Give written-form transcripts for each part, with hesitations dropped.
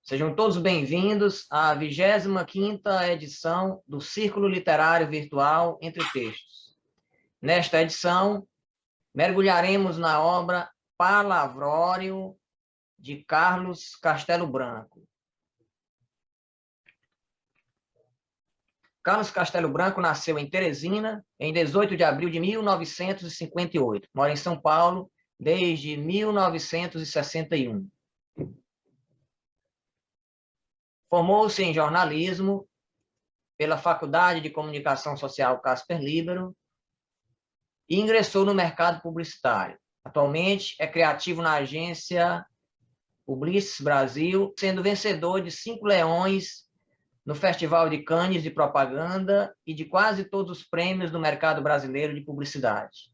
Sejam todos bem-vindos à 25ª edição do Círculo Literário Virtual Entre Textos. Nesta edição, mergulharemos na obra Palavrório, de Carlos Castelo Branco. Carlos Castelo Branco nasceu em Teresina em 18 de abril de 1958. Mora em São Paulo desde 1961. Formou-se em jornalismo pela Faculdade de Comunicação Social Casper Líbero e ingressou no mercado publicitário. Atualmente é criativo na agência Publicis Brasil, sendo vencedor de 5 leões no Festival de Cannes de Propaganda e de quase todos os prêmios do mercado brasileiro de publicidade.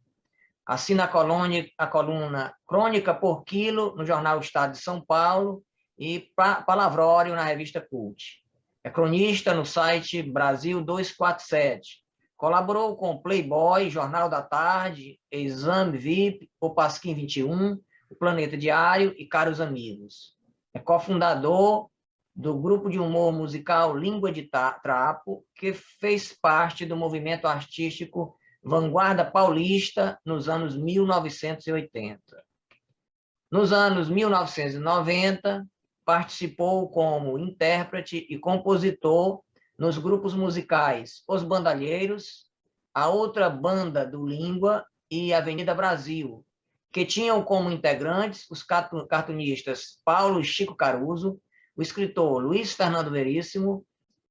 Assina a coluna Crônica por Quilo no jornal Estado de São Paulo e Palavrório na revista Cult. É cronista no site Brasil 247. Colaborou com Playboy, Jornal da Tarde, Exame VIP, O Pasquim 21, O Planeta Diário e Caros Amigos. É cofundador do grupo de humor musical Língua de Trapo, que fez parte do movimento artístico Vanguarda Paulista nos anos 1980. Nos anos 1990, participou como intérprete e compositor nos grupos musicais Os Bandalheiros, a Outra Banda do Língua e Avenida Brasil, que tinham como integrantes os cartunistas Paulo e Chico Caruso, o escritor Luiz Fernando Veríssimo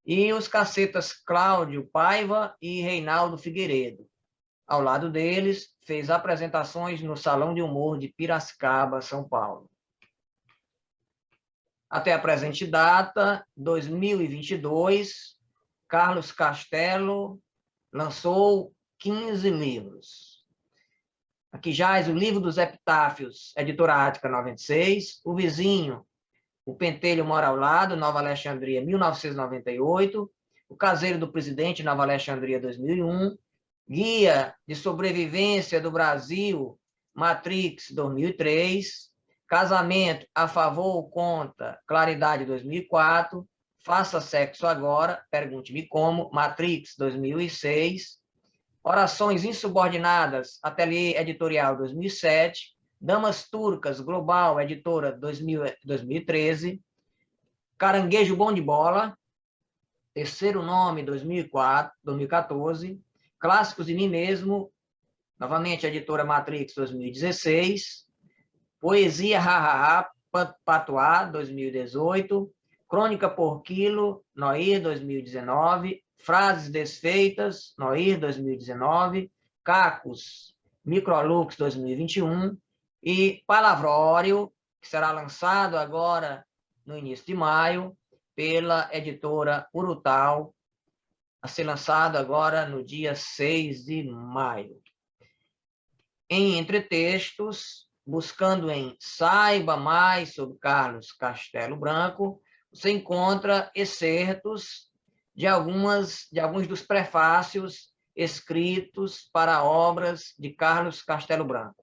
e os cacetas Cláudio Paiva e Reinaldo Figueiredo. Ao lado deles, fez apresentações no Salão de Humor de Piracicaba, São Paulo. Até a presente data, 2022, Carlos Castelo lançou 15 livros. Aqui jaz o Livro dos Epitáfios, editora Ática 96, O Vizinho, O Pentelho Mora ao Lado, Nova Alexandria, 1998, O Caseiro do Presidente, Nova Alexandria, 2001, Guia de Sobrevivência do Brasil, Matrix, 2003, Casamento a Favor ou Contra, Claridade, 2004, Faça Sexo Agora, Pergunte-me Como, Matrix, 2006, Orações Insubordinadas, Ateliê Editorial, 2007, Damas Turcas, Global, Editora, 2013, Caranguejo Bom de Bola, Terceiro Nome, 2014, Clássicos de Mim Mesmo, novamente, Editora Matrix, 2016, Poesia Ha Patuá, 2018, Crônica por Quilo, Noir, 2019, Frases Desfeitas, Noir, 2019, Cacos, Microlux, 2021, e Palavrório, que será lançado agora no início de maio, pela editora Urutau, a ser lançado agora no dia 6 de maio. Em Entretextos, buscando em Saiba Mais sobre Carlos Castelo Branco, você encontra excertos de alguns dos prefácios escritos para obras de Carlos Castelo Branco.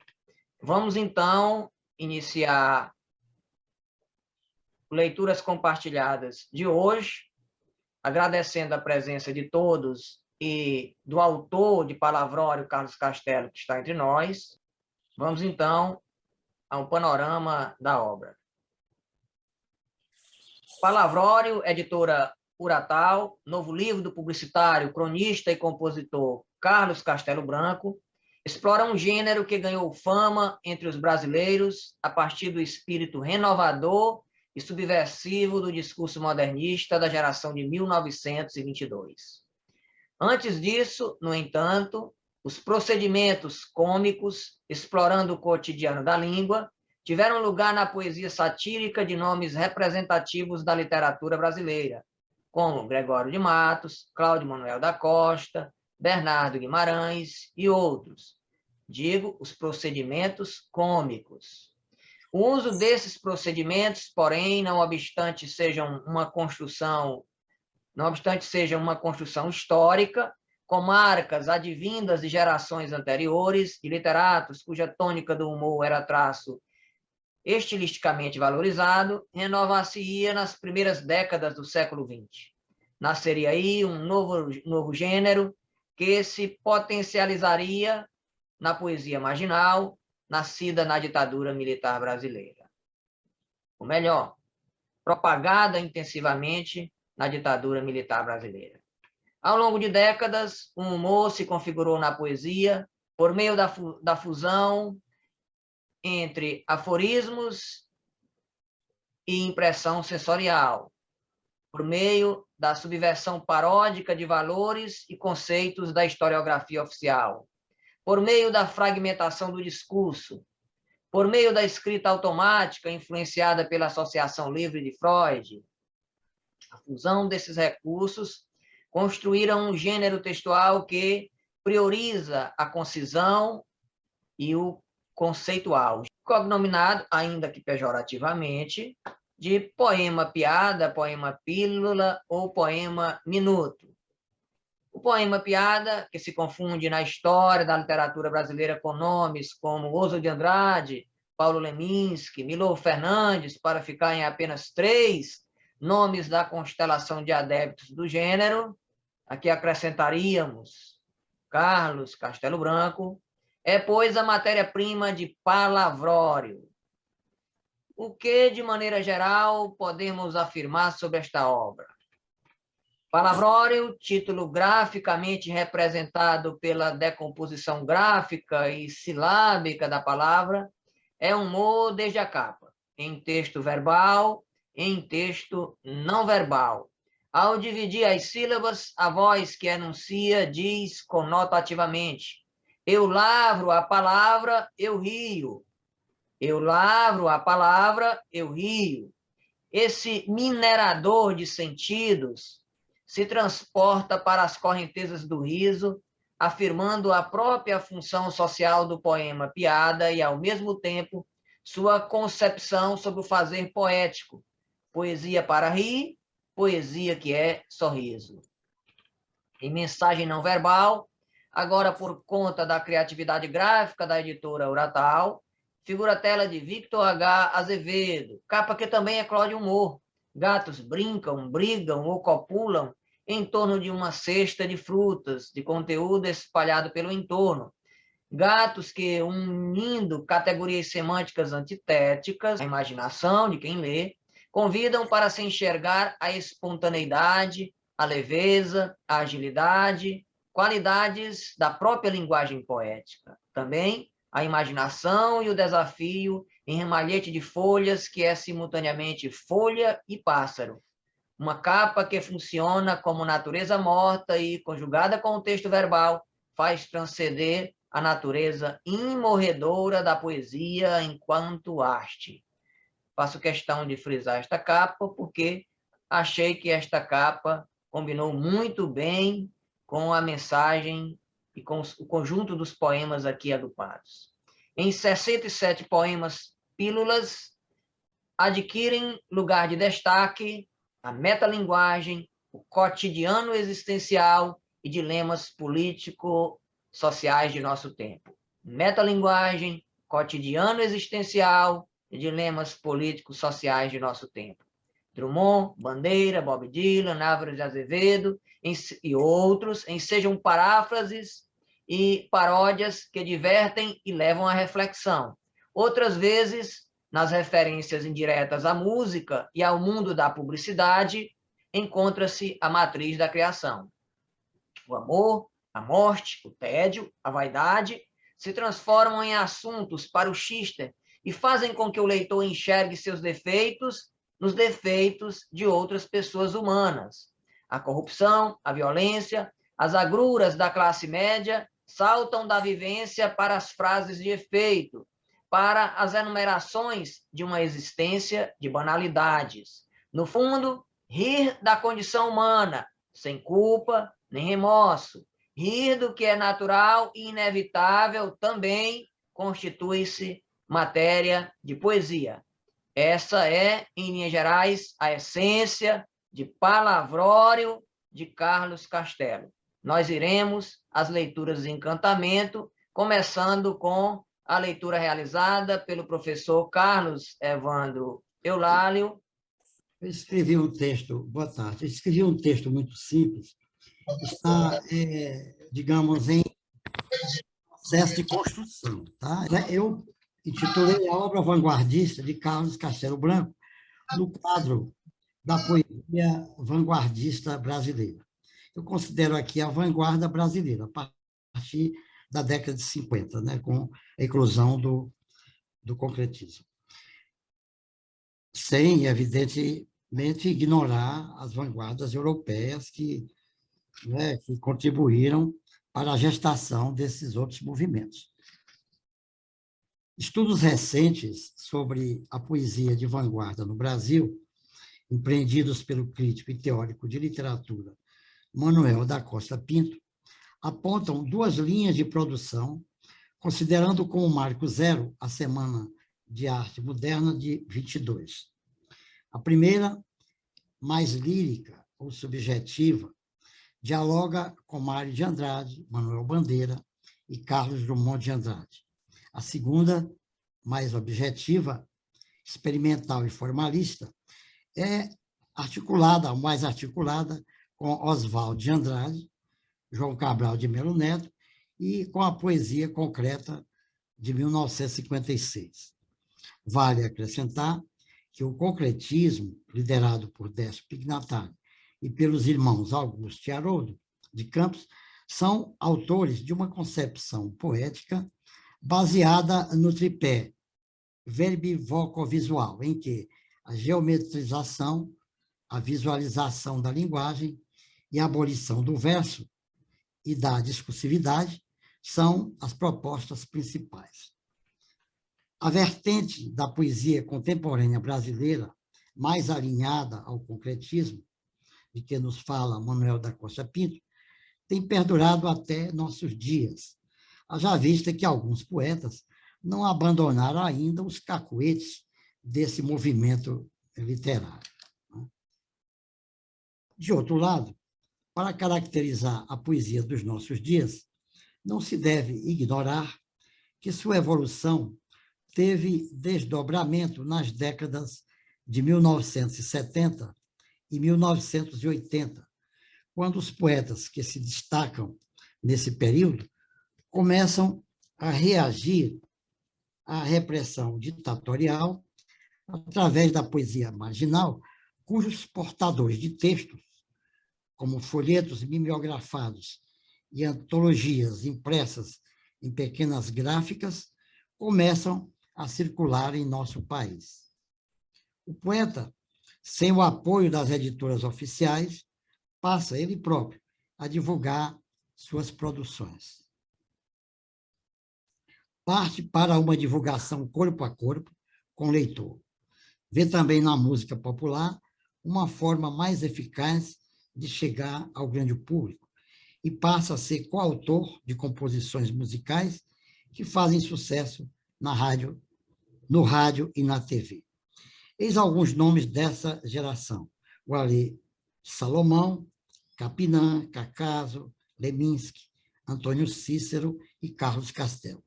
Vamos, então, iniciar leituras compartilhadas de hoje, agradecendo a presença de todos e do autor de Palavrório, Carlos Castelo, que está entre nós. Vamos, então, a um panorama da obra. Palavrório, editora Urutau, novo livro do publicitário, cronista e compositor Carlos Castelo Branco, explora um gênero que ganhou fama entre os brasileiros a partir do espírito renovador e subversivo do discurso modernista da geração de 1922. Antes disso, no entanto, os procedimentos cômicos, explorando o cotidiano da língua, tiveram lugar na poesia satírica de nomes representativos da literatura brasileira, como Gregório de Matos, Cláudio Manuel da Costa, Bernardo Guimarães e outros. Digo, os procedimentos cômicos. O uso desses procedimentos, porém, não obstante sejam uma construção histórica, com marcas advindas de gerações anteriores, de literatos cuja tônica do humor era traço estilisticamente valorizado, renovar-se-ia nas primeiras décadas do século XX. Nasceria aí um novo gênero que se potencializaria na poesia marginal, nascida na ditadura militar brasileira. Ou melhor, propagada intensivamente na ditadura militar brasileira. Ao longo de décadas, o humor se configurou na poesia por meio da fusão entre aforismos e impressão sensorial, por meio da subversão paródica de valores e conceitos da historiografia oficial, por meio da fragmentação do discurso, por meio da escrita automática influenciada pela associação livre de Freud. A fusão desses recursos construíram um gênero textual que prioriza a concisão e o conceitual, cognominado, ainda que pejorativamente, de poema-piada, poema-pílula ou poema-minuto. O poema-piada, que se confunde na história da literatura brasileira com nomes como Oswald de Andrade, Paulo Leminski, Milor Fernandes, para ficar em apenas 3 nomes da constelação de adeptos do gênero, aqui acrescentaríamos Carlos Castelo Branco, é, pois, a matéria-prima de palavrório. O que, de maneira geral, podemos afirmar sobre esta obra? Palavrório, título graficamente representado pela decomposição gráfica e silábica da palavra, é um humor desde a capa, em texto verbal, em texto não verbal. Ao dividir as sílabas, a voz que enuncia diz conotativamente: eu lavro a palavra, eu rio. Eu lavro a palavra, eu rio. Esse minerador de sentidos se transporta para as correntezas do riso, afirmando a própria função social do poema-piada e, ao mesmo tempo, sua concepção sobre o fazer poético. Poesia para rir, poesia que é sorriso. Em mensagem não verbal, agora por conta da criatividade gráfica da editora Uratal, figura a tela de Victor H. Azevedo, capa que também é Cláudio Humor. Gatos brincam, brigam ou copulam em torno de uma cesta de frutas, de conteúdo espalhado pelo entorno. Gatos que, unindo categorias semânticas antitéticas, a imaginação de quem lê, convidam para se enxergar a espontaneidade, a leveza, a agilidade, qualidades da própria linguagem poética. Também a imaginação e o desafio em ramalhete de folhas que é simultaneamente folha e pássaro. Uma capa que funciona como natureza morta e, conjugada com o texto verbal, faz transcender a natureza imorredora da poesia enquanto arte. Faço questão de frisar esta capa porque achei que esta capa combinou muito bem com a mensagem e com o conjunto dos poemas aqui agrupados. Em 67 poemas pílulas, adquirem lugar de destaque a metalinguagem, o cotidiano existencial e dilemas político-sociais de nosso tempo. Metalinguagem, cotidiano existencial e dilemas políticos-sociais de nosso tempo. Drummond, Bandeira, Bob Dylan, Álvares de Azevedo e outros ensejam paráfrases e paródias que divertem e levam à reflexão. Outras vezes, nas referências indiretas à música e ao mundo da publicidade, encontra-se a matriz da criação. O amor, a morte, o tédio, a vaidade se transformam em assuntos para o Xister e fazem com que o leitor enxergue seus defeitos nos defeitos de outras pessoas humanas. A corrupção, a violência, as agruras da classe média saltam da vivência para as frases de efeito, para as enumerações de uma existência de banalidades. No fundo, rir da condição humana, sem culpa nem remorso. Rir do que é natural e inevitável também constitui-se matéria de poesia. Essa é, em linhas gerais, a essência de Palavrório de Carlos Castelo. Nós iremos às leituras de Encantamento, começando com a leitura realizada pelo professor Carlos Evandro Eulálio. Eu escrevi um texto, boa tarde, eu escrevi um texto muito simples, está, digamos, em processo de construção. Tá? Eu intitulei a obra vanguardista de Carlos Castelo Branco, no quadro da poesia vanguardista brasileira. Eu considero aqui a vanguarda brasileira, a partir da década de 50, né, com a eclosão do concretismo. Sem, evidentemente, ignorar as vanguardas europeias que contribuíram para a gestação desses outros movimentos. Estudos recentes sobre a poesia de vanguarda no Brasil, empreendidos pelo crítico e teórico de literatura Manuel da Costa Pinto, apontam duas linhas de produção, considerando como marco zero a Semana de Arte Moderna de 22. A primeira, mais lírica ou subjetiva, dialoga com Mário de Andrade, Manuel Bandeira e Carlos Drummond de Andrade. A segunda, mais objetiva, experimental e formalista, é mais articulada com Oswald de Andrade, João Cabral de Melo Neto e com a poesia concreta de 1956. Vale acrescentar que o concretismo, liderado por Décio Pignatari e pelos irmãos Augusto e Haroldo de Campos, são autores de uma concepção poética baseada no tripé verbo-voco-visual, em que a geometrização, a visualização da linguagem e a abolição do verso e da discursividade são as propostas principais. A vertente da poesia contemporânea brasileira, mais alinhada ao concretismo, de que nos fala Manuel da Costa Pinto, tem perdurado até nossos dias, haja vista que alguns poetas não abandonaram ainda os cacoetes desse movimento literário. De outro lado, para caracterizar a poesia dos nossos dias, não se deve ignorar que sua evolução teve desdobramento nas décadas de 1970 e 1980, quando os poetas que se destacam nesse período começam a reagir à repressão ditatorial através da poesia marginal, cujos portadores de textos, como folhetos mimeografados e antologias impressas em pequenas gráficas, começam a circular em nosso país. O poeta, sem o apoio das editoras oficiais, passa ele próprio a divulgar suas produções. Parte para uma divulgação corpo a corpo com o leitor. Vê também na música popular uma forma mais eficaz de chegar ao grande público e passa a ser coautor de composições musicais que fazem sucesso no rádio e na TV. Eis alguns nomes dessa geração: o Alê Salomão, Capinã, Cacaso, Leminski, Antônio Cícero e Carlos Castelo.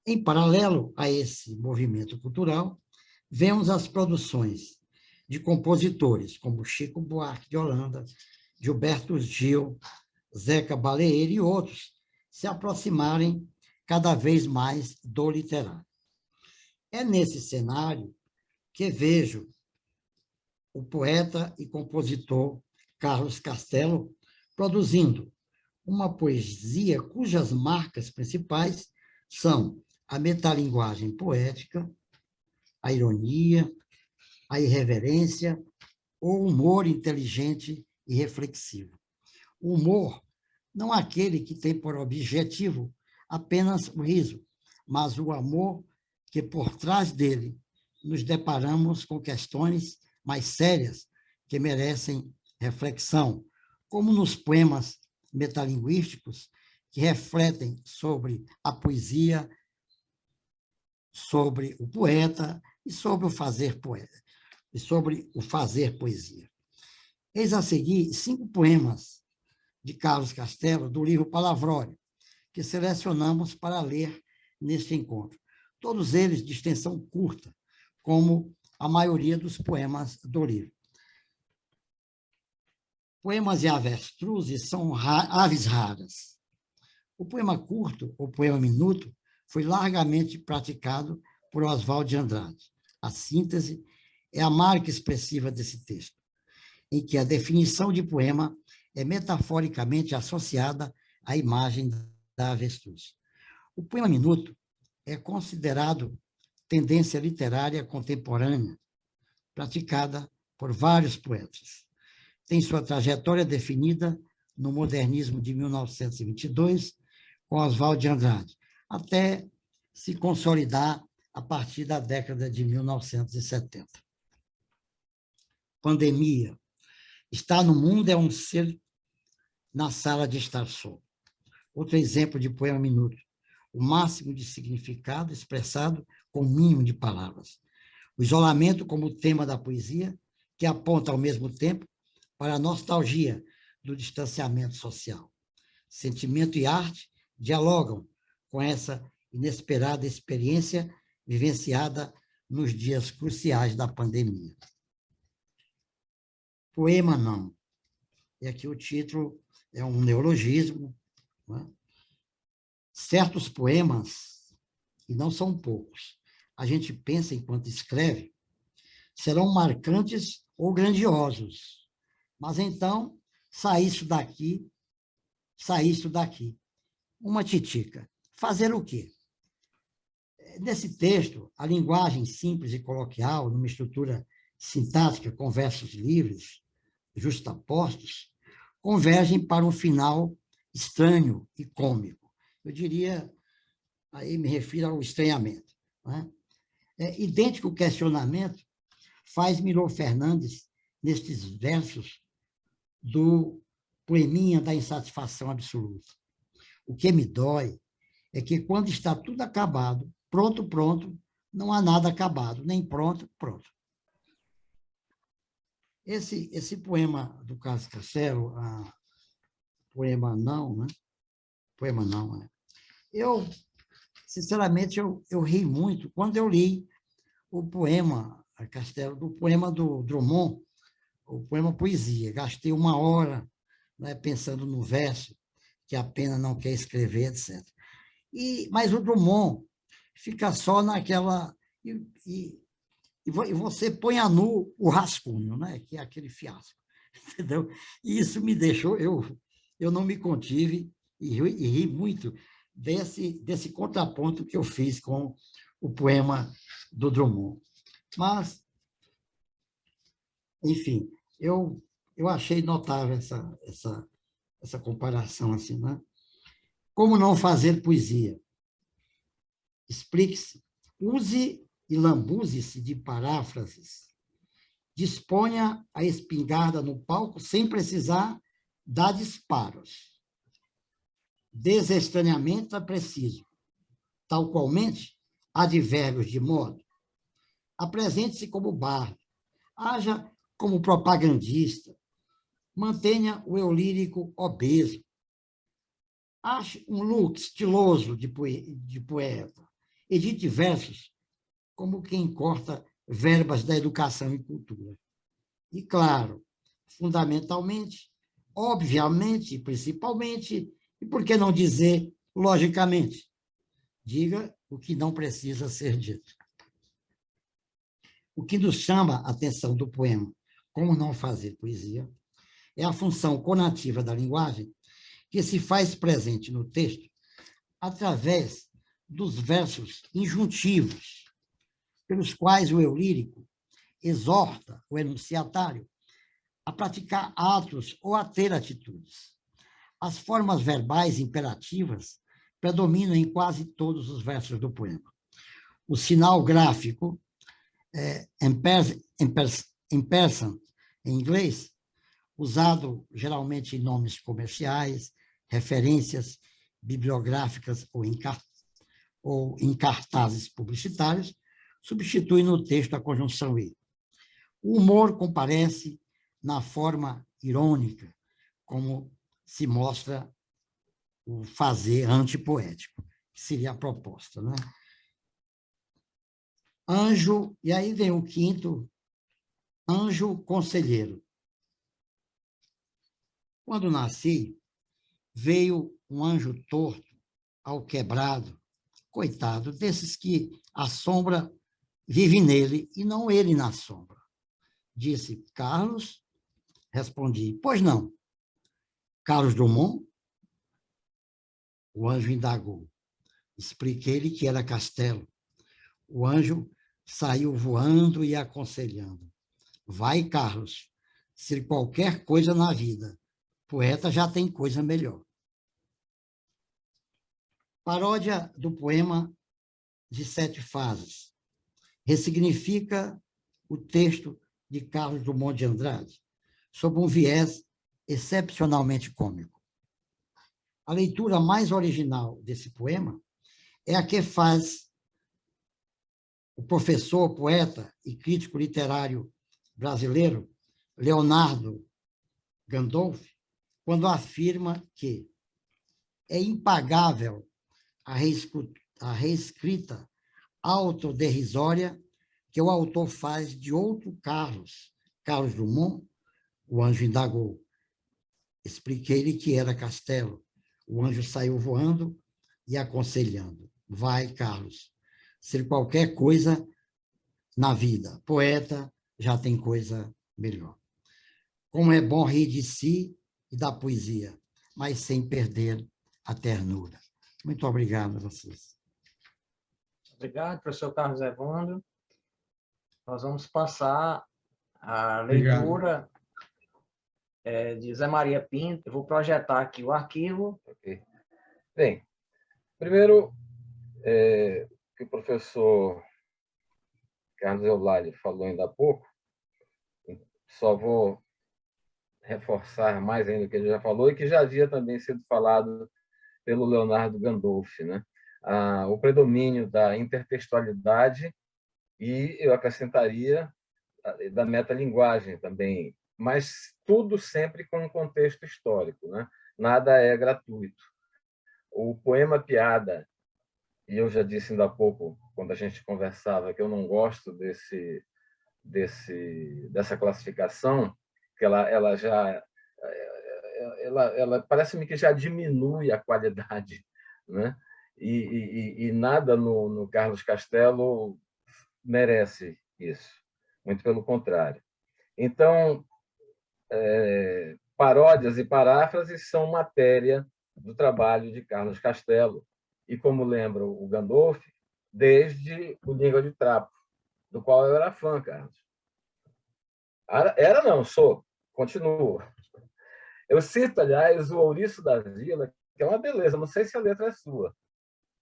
Em paralelo a esse movimento cultural, vemos as produções de compositores como Chico Buarque de Holanda, Gilberto Gil, Zeca Baleiro e outros se aproximarem cada vez mais do literário. É nesse cenário que vejo o poeta e compositor Carlos Castelo produzindo uma poesia cujas marcas principais são a metalinguagem poética, a ironia, a irreverência, o humor inteligente e reflexivo. O humor não aquele que tem por objetivo apenas o riso, mas o amor que por trás dele nos deparamos com questões mais sérias que merecem reflexão, como nos poemas metalinguísticos que refletem sobre a poesia, sobre o poeta e sobre o fazer poesia. Eis a seguir 5 poemas de Carlos Castelo, do livro Palavrório, que selecionamos para ler neste encontro. Todos eles de extensão curta, como a maioria dos poemas do livro. Poemas e avestruzes são aves raras. O poema curto, ou poema minuto, foi largamente praticado por Oswald de Andrade. A síntese é a marca expressiva desse texto, em que a definição de poema é metaforicamente associada à imagem da avestruz. O poema minuto é considerado tendência literária contemporânea, praticada por vários poetas. Tem sua trajetória definida no modernismo de 1922, com Oswald de Andrade, até se consolidar a partir da década de 1970. Pandemia. Estar no mundo é um ser na sala de estar só. Outro exemplo de poema minuto. O máximo de significado expressado com o mínimo de palavras. O isolamento como tema da poesia, que aponta ao mesmo tempo para a nostalgia do distanciamento social. Sentimento e arte dialogam com essa inesperada experiência vivenciada nos dias cruciais da pandemia. Poema não. E aqui o título é um neologismo. Não é? Certos poemas, e não são poucos, a gente pensa enquanto escreve, serão marcantes ou grandiosos. Mas então, sai isso daqui. Uma titica. Fazer o quê? Nesse texto, a linguagem simples e coloquial, numa estrutura sintática com versos livres, justapostos, convergem para um final estranho e cômico. Eu diria, aí me refiro ao estranhamento. Não é? Idêntico questionamento faz Milor Fernandes nestes versos do poeminha da insatisfação absoluta. O que me dói é que quando está tudo acabado, pronto, não há nada acabado, nem pronto. Esse poema do Carlos Castelo, poema não, né? Poema não, né? Eu, sinceramente, eu ri muito quando eu li o poema, Castelo, do poema do Drummond, o poema Poesia. Gastei 1 hora, né, pensando no verso, que a pena não quer escrever, etc. Mas o Drummond fica só naquela... E você põe a nu o rascunho, né? Que é aquele fiasco. Entendeu? E isso me deixou... Eu não me contive e ri muito desse contraponto que eu fiz com o poema do Drummond. Mas, enfim, eu achei notável essa comparação assim, né? Como não fazer poesia? Explique-se. Use e lambuze-se de paráfrases. Disponha a espingarda no palco sem precisar dar disparos. Desestranhamento é preciso. Tal qualmente, advérbios de modo. Apresente-se como bardo. Haja como propagandista. Mantenha o eu lírico obeso. Ache um look estiloso de poeta. Edite versos como quem corta verbas da educação e cultura. E, claro, fundamentalmente, obviamente, principalmente, e por que não dizer logicamente? Diga o que não precisa ser dito. O que nos chama a atenção do poema Como Não Fazer Poesia é a função conativa da linguagem que se faz presente no texto através dos versos injuntivos, pelos quais o eu lírico exorta o enunciatário a praticar atos ou a ter atitudes. As formas verbais imperativas predominam em quase todos os versos do poema. O sinal gráfico, in person, em inglês, usado geralmente em nomes comerciais, referências bibliográficas ou em cartazes publicitários, substitui no texto a conjunção e. O humor comparece na forma irônica, como se mostra o fazer antipoético. seria a proposta, né? Anjo, e aí vem o quinto, anjo conselheiro. Quando nasci, veio um anjo torto ao quebrado, coitado, desses que a sombra vive nele e não ele na sombra. Disse, Carlos, respondi, pois não. Carlos Drummond? O anjo indagou. Expliquei-lhe que era Castelo. O anjo saiu voando e aconselhando. Vai, Carlos, se qualquer coisa na vida, poeta já tem coisa melhor. Paródia do poema de 7 fases. Ressignifica o texto de Carlos Drummond de Andrade, sob um viés excepcionalmente cômico. A leitura mais original desse poema é a que faz o professor, poeta e crítico literário brasileiro, Leonardo Gandolf, quando afirma que é impagável a reescrita autoderrisória que o autor faz de outro Carlos, Carlos Drummond. O anjo indagou. Expliquei-lhe que era Castelo. O anjo saiu voando e aconselhando. Vai, Carlos, ser qualquer coisa na vida. Poeta já tem coisa melhor. Como é bom rir de si e da poesia, mas sem perder a ternura. Muito obrigado a vocês. Obrigado, professor Carlos Evandro. Nós vamos passar a Obrigado. leitura de Zé Maria Pinto. Eu vou projetar aqui o arquivo. Okay. Bem, primeiro, que o professor Carlos Eulalio falou ainda há pouco, só vou reforçar mais ainda o que ele já falou e que já havia também sido falado pelo Leonardo Gandolf, né? O predomínio da intertextualidade e, eu acrescentaria, da metalinguagem também, mas tudo sempre com um contexto histórico, né? Nada é gratuito. O poema Piada, e eu já disse ainda há pouco, quando a gente conversava, que eu não gosto dessa classificação, que ela já ela parece-me que já diminui a qualidade, né? E nada no Carlos Castelo merece isso, muito pelo contrário. Então, paródias e paráfrases são matéria do trabalho de Carlos Castelo, e, como lembra o Gandolf, desde o Língua de Trapo, do qual eu era fã, Carlos. Era não, sou, continuo. Eu cito, aliás, o Ouriço da Vila, que é uma beleza, não sei se a letra é sua,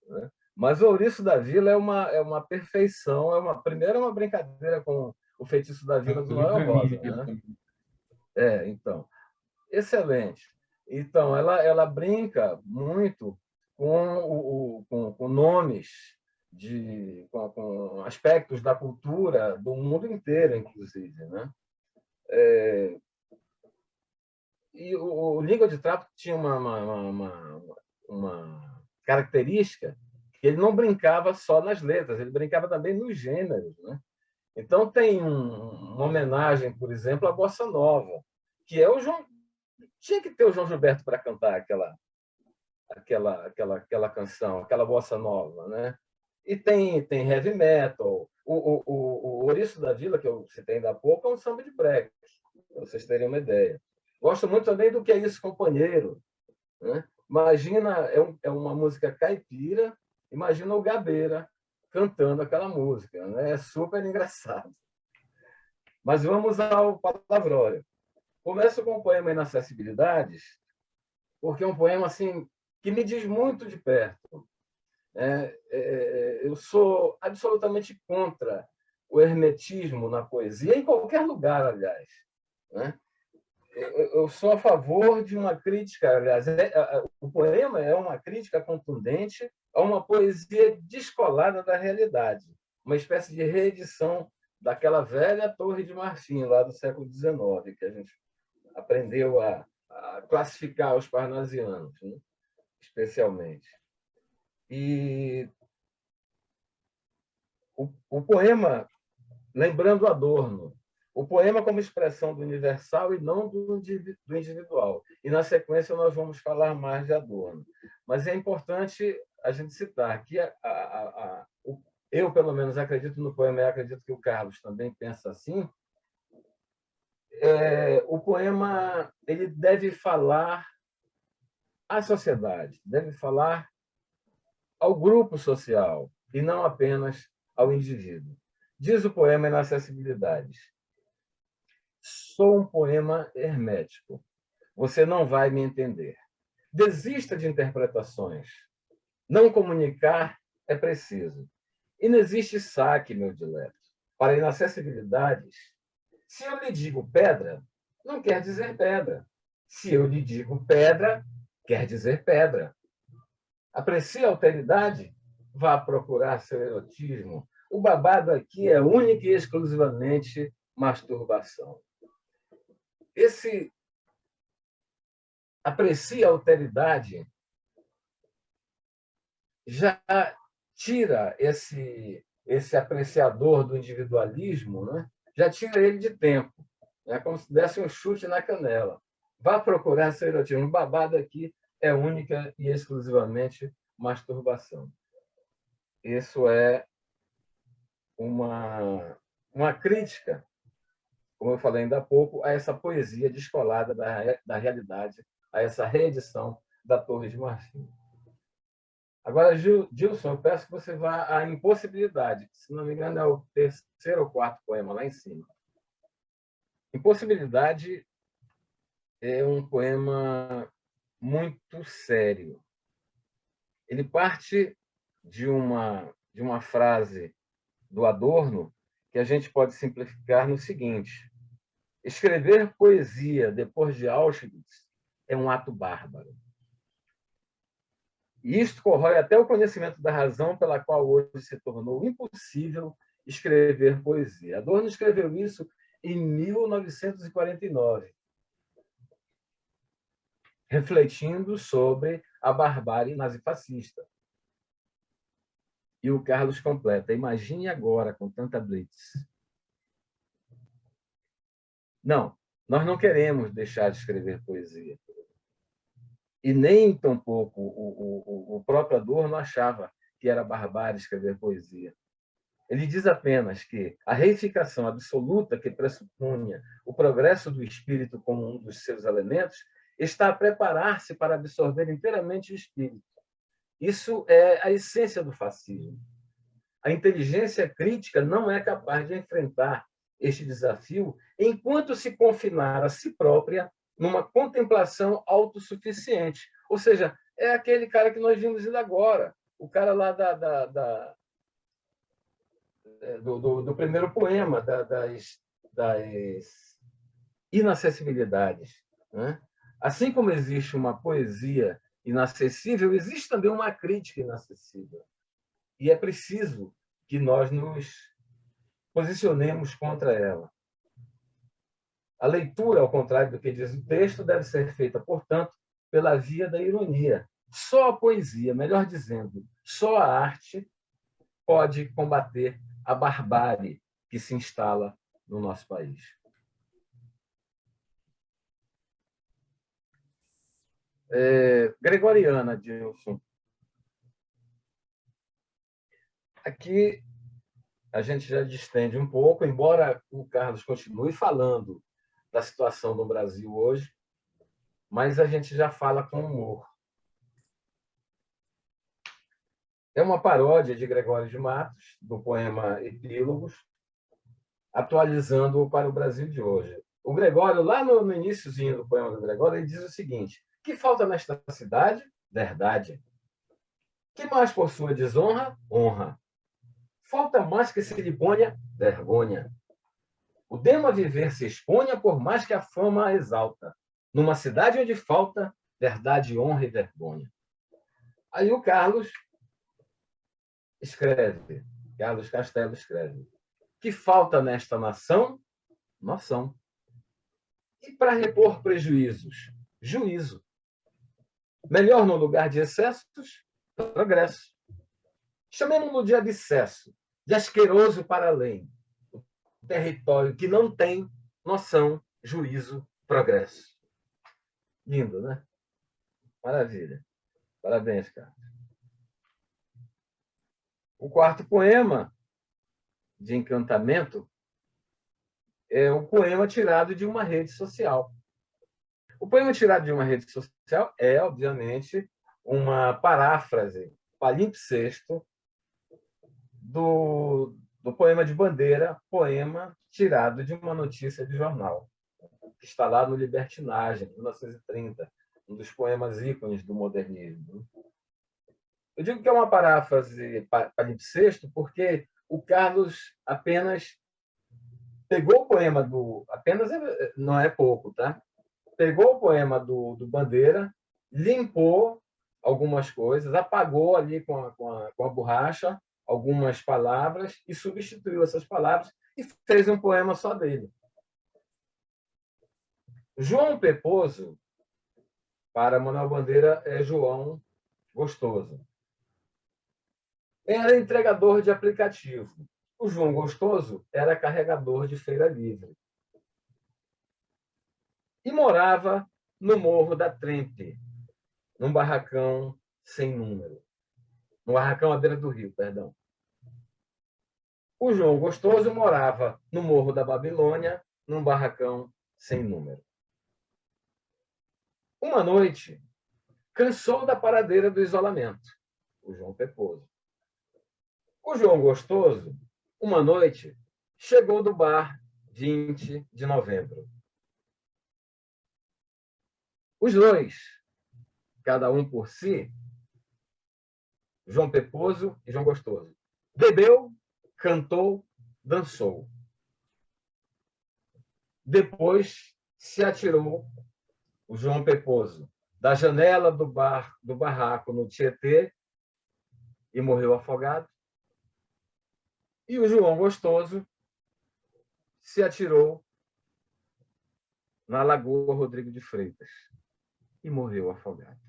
né? Mas o Ouriço da Vila é uma perfeição, primeiro é uma brincadeira com o Feitiço da Vila do Noel Rosa, né? Então, excelente. Então, ela brinca muito com nomes, com aspectos da cultura do mundo inteiro, inclusive, né? E o Língua de Trapo tinha uma característica que ele não brincava só nas letras, ele brincava também nos gêneros, né? Então, tem uma homenagem, por exemplo, à Bossa Nova, que é o João... Tinha que ter o João Gilberto para cantar aquela canção, aquela Bossa Nova, né? E tem heavy metal. O Ouriço da Vila, que eu citei ainda há pouco, é um samba de break, para vocês terem uma ideia. Gosto muito também do Que É Isso, Companheiro, né? Imagina, é uma música caipira, imagina o Gabeira cantando aquela música, né? É super engraçado. Mas vamos ao palavrório. Começo com o poema Inacessibilidades, porque é um poema assim, que me diz muito de perto. Eu sou absolutamente contra o hermetismo na poesia, em qualquer lugar, aliás, né? Eu sou a favor de uma crítica, aliás, o poema é uma crítica contundente a uma poesia descolada da realidade, uma espécie de reedição daquela velha Torre de Marfim, lá do século XIX, que a gente aprendeu a classificar os parnasianos, né? Especialmente. E o poema, lembrando Adorno, o poema como expressão do universal e não do individual. E, na sequência, nós vamos falar mais de Adorno. Mas é importante a gente citar que eu, pelo menos, acredito no poema e acredito que o Carlos também pensa assim. O poema ele deve falar à sociedade, deve falar ao grupo social e não apenas ao indivíduo. Diz o poema Inacessibilidades: sou um poema hermético. Você não vai me entender. Desista de interpretações. Não comunicar é preciso. E não existe saque, meu dileto. Para inacessibilidades, se eu lhe digo pedra, não quer dizer pedra. Se eu lhe digo pedra, quer dizer pedra. Aprecie a alteridade? Vá procurar seu erotismo. O babado aqui é única e exclusivamente masturbação. Esse aprecie a alteridade já tira esse apreciador do individualismo, né? Já tira ele de tempo. É como se desse um chute na canela. Vá procurar seu erotismo. O babado aqui é única e exclusivamente masturbação. Isso é uma crítica, como eu falei ainda há pouco, a essa poesia descolada da realidade, a essa reedição da Torre de Marfim. Agora, Gilson, eu peço que você vá à Impossibilidade, que, se não me engano, é o terceiro ou quarto poema lá em cima. Impossibilidade é um poema muito sério. Ele parte de uma frase do Adorno que a gente pode simplificar no seguinte: escrever poesia depois de Auschwitz é um ato bárbaro. E isto corrói até o conhecimento da razão pela qual hoje se tornou impossível escrever poesia. Adorno escreveu isso em 1949, refletindo sobre a barbárie nazifascista. E o Carlos completa: imagine agora com tanta blitz. Não, nós não queremos deixar de escrever poesia. E nem tampouco o próprio Adorno achava que era barbárie escrever poesia. Ele diz apenas que a reificação absoluta que pressupunha o progresso do espírito como um dos seus elementos está a preparar-se para absorver inteiramente o espírito. Isso é a essência do fascismo. A inteligência crítica não é capaz de enfrentar este desafio enquanto se confinar a si própria numa contemplação autossuficiente. Ou seja, é aquele cara que nós vimos agora, o cara lá do primeiro poema, das inacessibilidades. Né? Assim como existe uma poesia inacessível, existe também uma crítica inacessível. E é preciso que nós nos posicionemos contra ela. A leitura, ao contrário do que diz o texto, deve ser feita, portanto, pela via da ironia. Só a poesia, melhor dizendo, só a arte pode combater a barbárie que se instala no nosso país. Gregoriana, Dilson. Aqui a gente já distende um pouco, embora o Carlos continue falando da situação do Brasil hoje, mas a gente já fala com humor. É uma paródia de Gregório de Matos, do poema Epílogos, atualizando-o para o Brasil de hoje. O Gregório, lá no iniciozinho do poema do Gregório, ele diz o seguinte: que falta nesta cidade? Verdade. Que mais por sua desonra? Honra. Falta mais que se lhe ponha vergonha. O demo a viver se exponha por mais que a fama a exalta. Numa cidade onde falta verdade, honra e vergonha. Aí o Carlos escreve, Carlos Castelo escreve: que falta nesta nação? Noção. E para repor prejuízos? Juízo. Melhor no lugar de excessos? Progresso. chamemos-no de abscesso, de asqueroso para além, o território que não tem noção, juízo, progresso. Lindo, né? Maravilha. Parabéns, cara. O quarto poema, de encantamento, é um poema tirado de uma rede social. O poema tirado de uma rede social é, obviamente, uma paráfrase, palimpsesto, do poema de Bandeira, poema tirado de uma notícia de jornal, que está lá no Libertinagem, 1930, um dos poemas ícones do modernismo. Eu digo que é uma paráfrase palimpsesto porque o Carlos apenas pegou o poema do... Apenas não é pouco, tá? Pegou o poema do Bandeira, limpou algumas coisas, apagou ali com a borracha algumas palavras e substituiu essas palavras e fez um poema só dele. João Peposo, para Manuel Bandeira, é João Gostoso. Era entregador de aplicativo. O João Gostoso era carregador de feira livre. E morava no Morro da Trempe, num barracão sem número. No barracão à beira do rio, perdão. O João Gostoso morava no Morro da Babilônia, num barracão sem número. Uma noite, cansou da paradeira do isolamento, o João Peposo. O João Gostoso, uma noite, chegou do bar 20 de novembro. Os dois, cada um por si, João Peposo e João Gostoso, bebeu, cantou, dançou. Depois se atirou o João Peposo da janela do barraco no Tietê e morreu afogado. E o João Gostoso se atirou na Lagoa Rodrigo de Freitas e morreu afogado.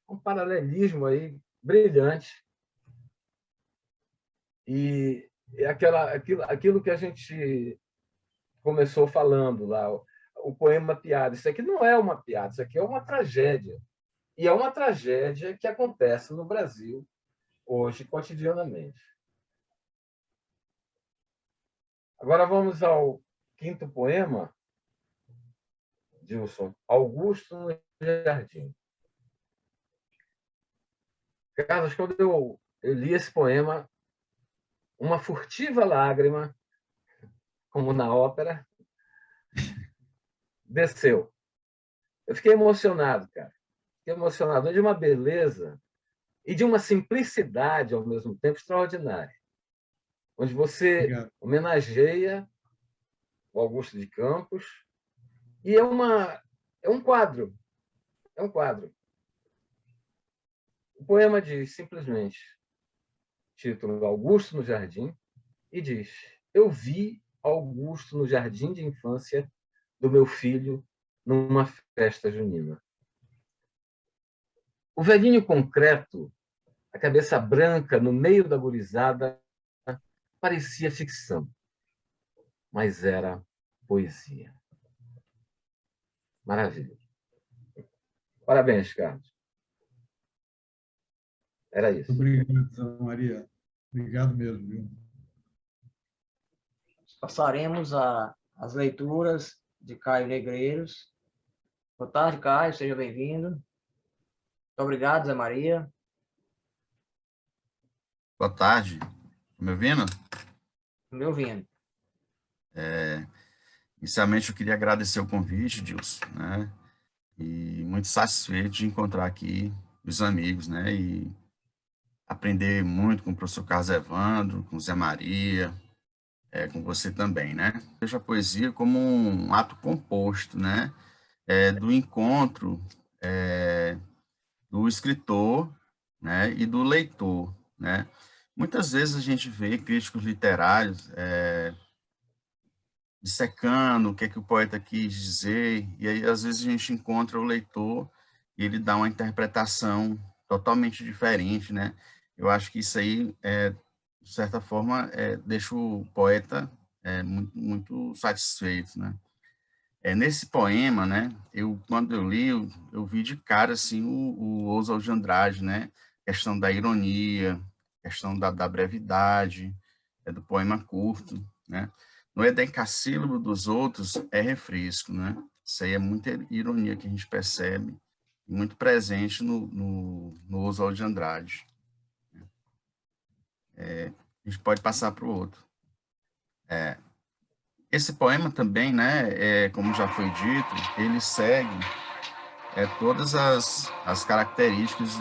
Um paralelismo aí brilhante. E é aquilo que a gente começou falando lá, o poema piada. Isso aqui não é uma piada, isso aqui é uma tragédia. E é uma tragédia que acontece no Brasil hoje, cotidianamente. Agora vamos ao quinto poema, Dilson, Augusto no Jardim. Carlos, quando eu li esse poema, uma furtiva lágrima, como na ópera, desceu. Eu fiquei emocionado, cara. Fiquei emocionado de uma beleza e de uma simplicidade, ao mesmo tempo, extraordinária. Onde você homenageia o Augusto de Campos e é um quadro. É um quadro. O poema diz, simplesmente, título Augusto no Jardim, e diz: eu vi Augusto no jardim de infância do meu filho numa festa junina. O velhinho concreto, a cabeça branca no meio da gurizada, parecia ficção, mas era poesia. Maravilha. Parabéns, Carlos. Era isso. Obrigado, Maria. Obrigado mesmo, viu? Passaremos as leituras de Caio Negreiros. Boa tarde, Caio, seja bem-vindo. Muito obrigado, Zé Maria. Boa tarde. Me ouvindo? Me ouvindo. Inicialmente, eu queria agradecer o convite, Dilson, né? E muito satisfeito de encontrar aqui os amigos, né? E aprender muito com o professor Carlos Evandro, com o Zé Maria, com você também, né? Vejo a poesia como um ato composto, né? Do encontro do escritor, né? E do leitor, né? Muitas vezes a gente vê críticos literários dissecando o que o poeta quis dizer, e aí às vezes a gente encontra o leitor e ele dá uma interpretação totalmente diferente, né? Eu acho que isso aí, de certa forma, deixa o poeta muito, muito satisfeito, né? Nesse poema, né, quando eu li, eu vi de cara assim, o Oswald de Andrade, né? Questão da ironia, questão da brevidade, do poema curto, né? No hedecassílabo dos outros é refresco, né? Isso aí é muita ironia que a gente percebe, muito presente no Oswald de Andrade. A gente pode passar para o outro. Esse poema também, né, como já foi dito, ele segue todas as características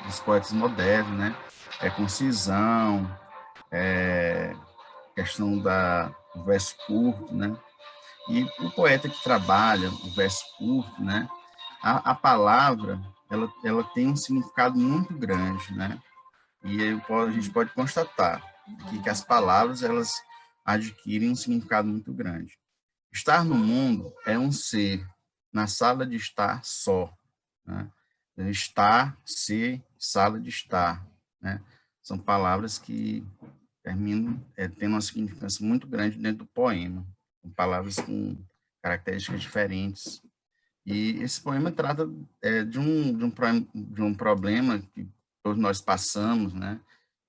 dos poetas modernos, né? Concisão, questão do verso curto, né? E o poeta que trabalha o verso curto, né? A palavra, ela tem um significado muito grande, né? E a gente pode constatar aqui que as palavras, elas adquirem um significado muito grande. Estar no mundo é um ser, na sala de estar só, né? Estar, ser, sala de estar, né? São palavras que terminam tendo uma significância muito grande dentro do poema, com palavras com características diferentes. E esse poema trata de um problema que todos nós passamos, né?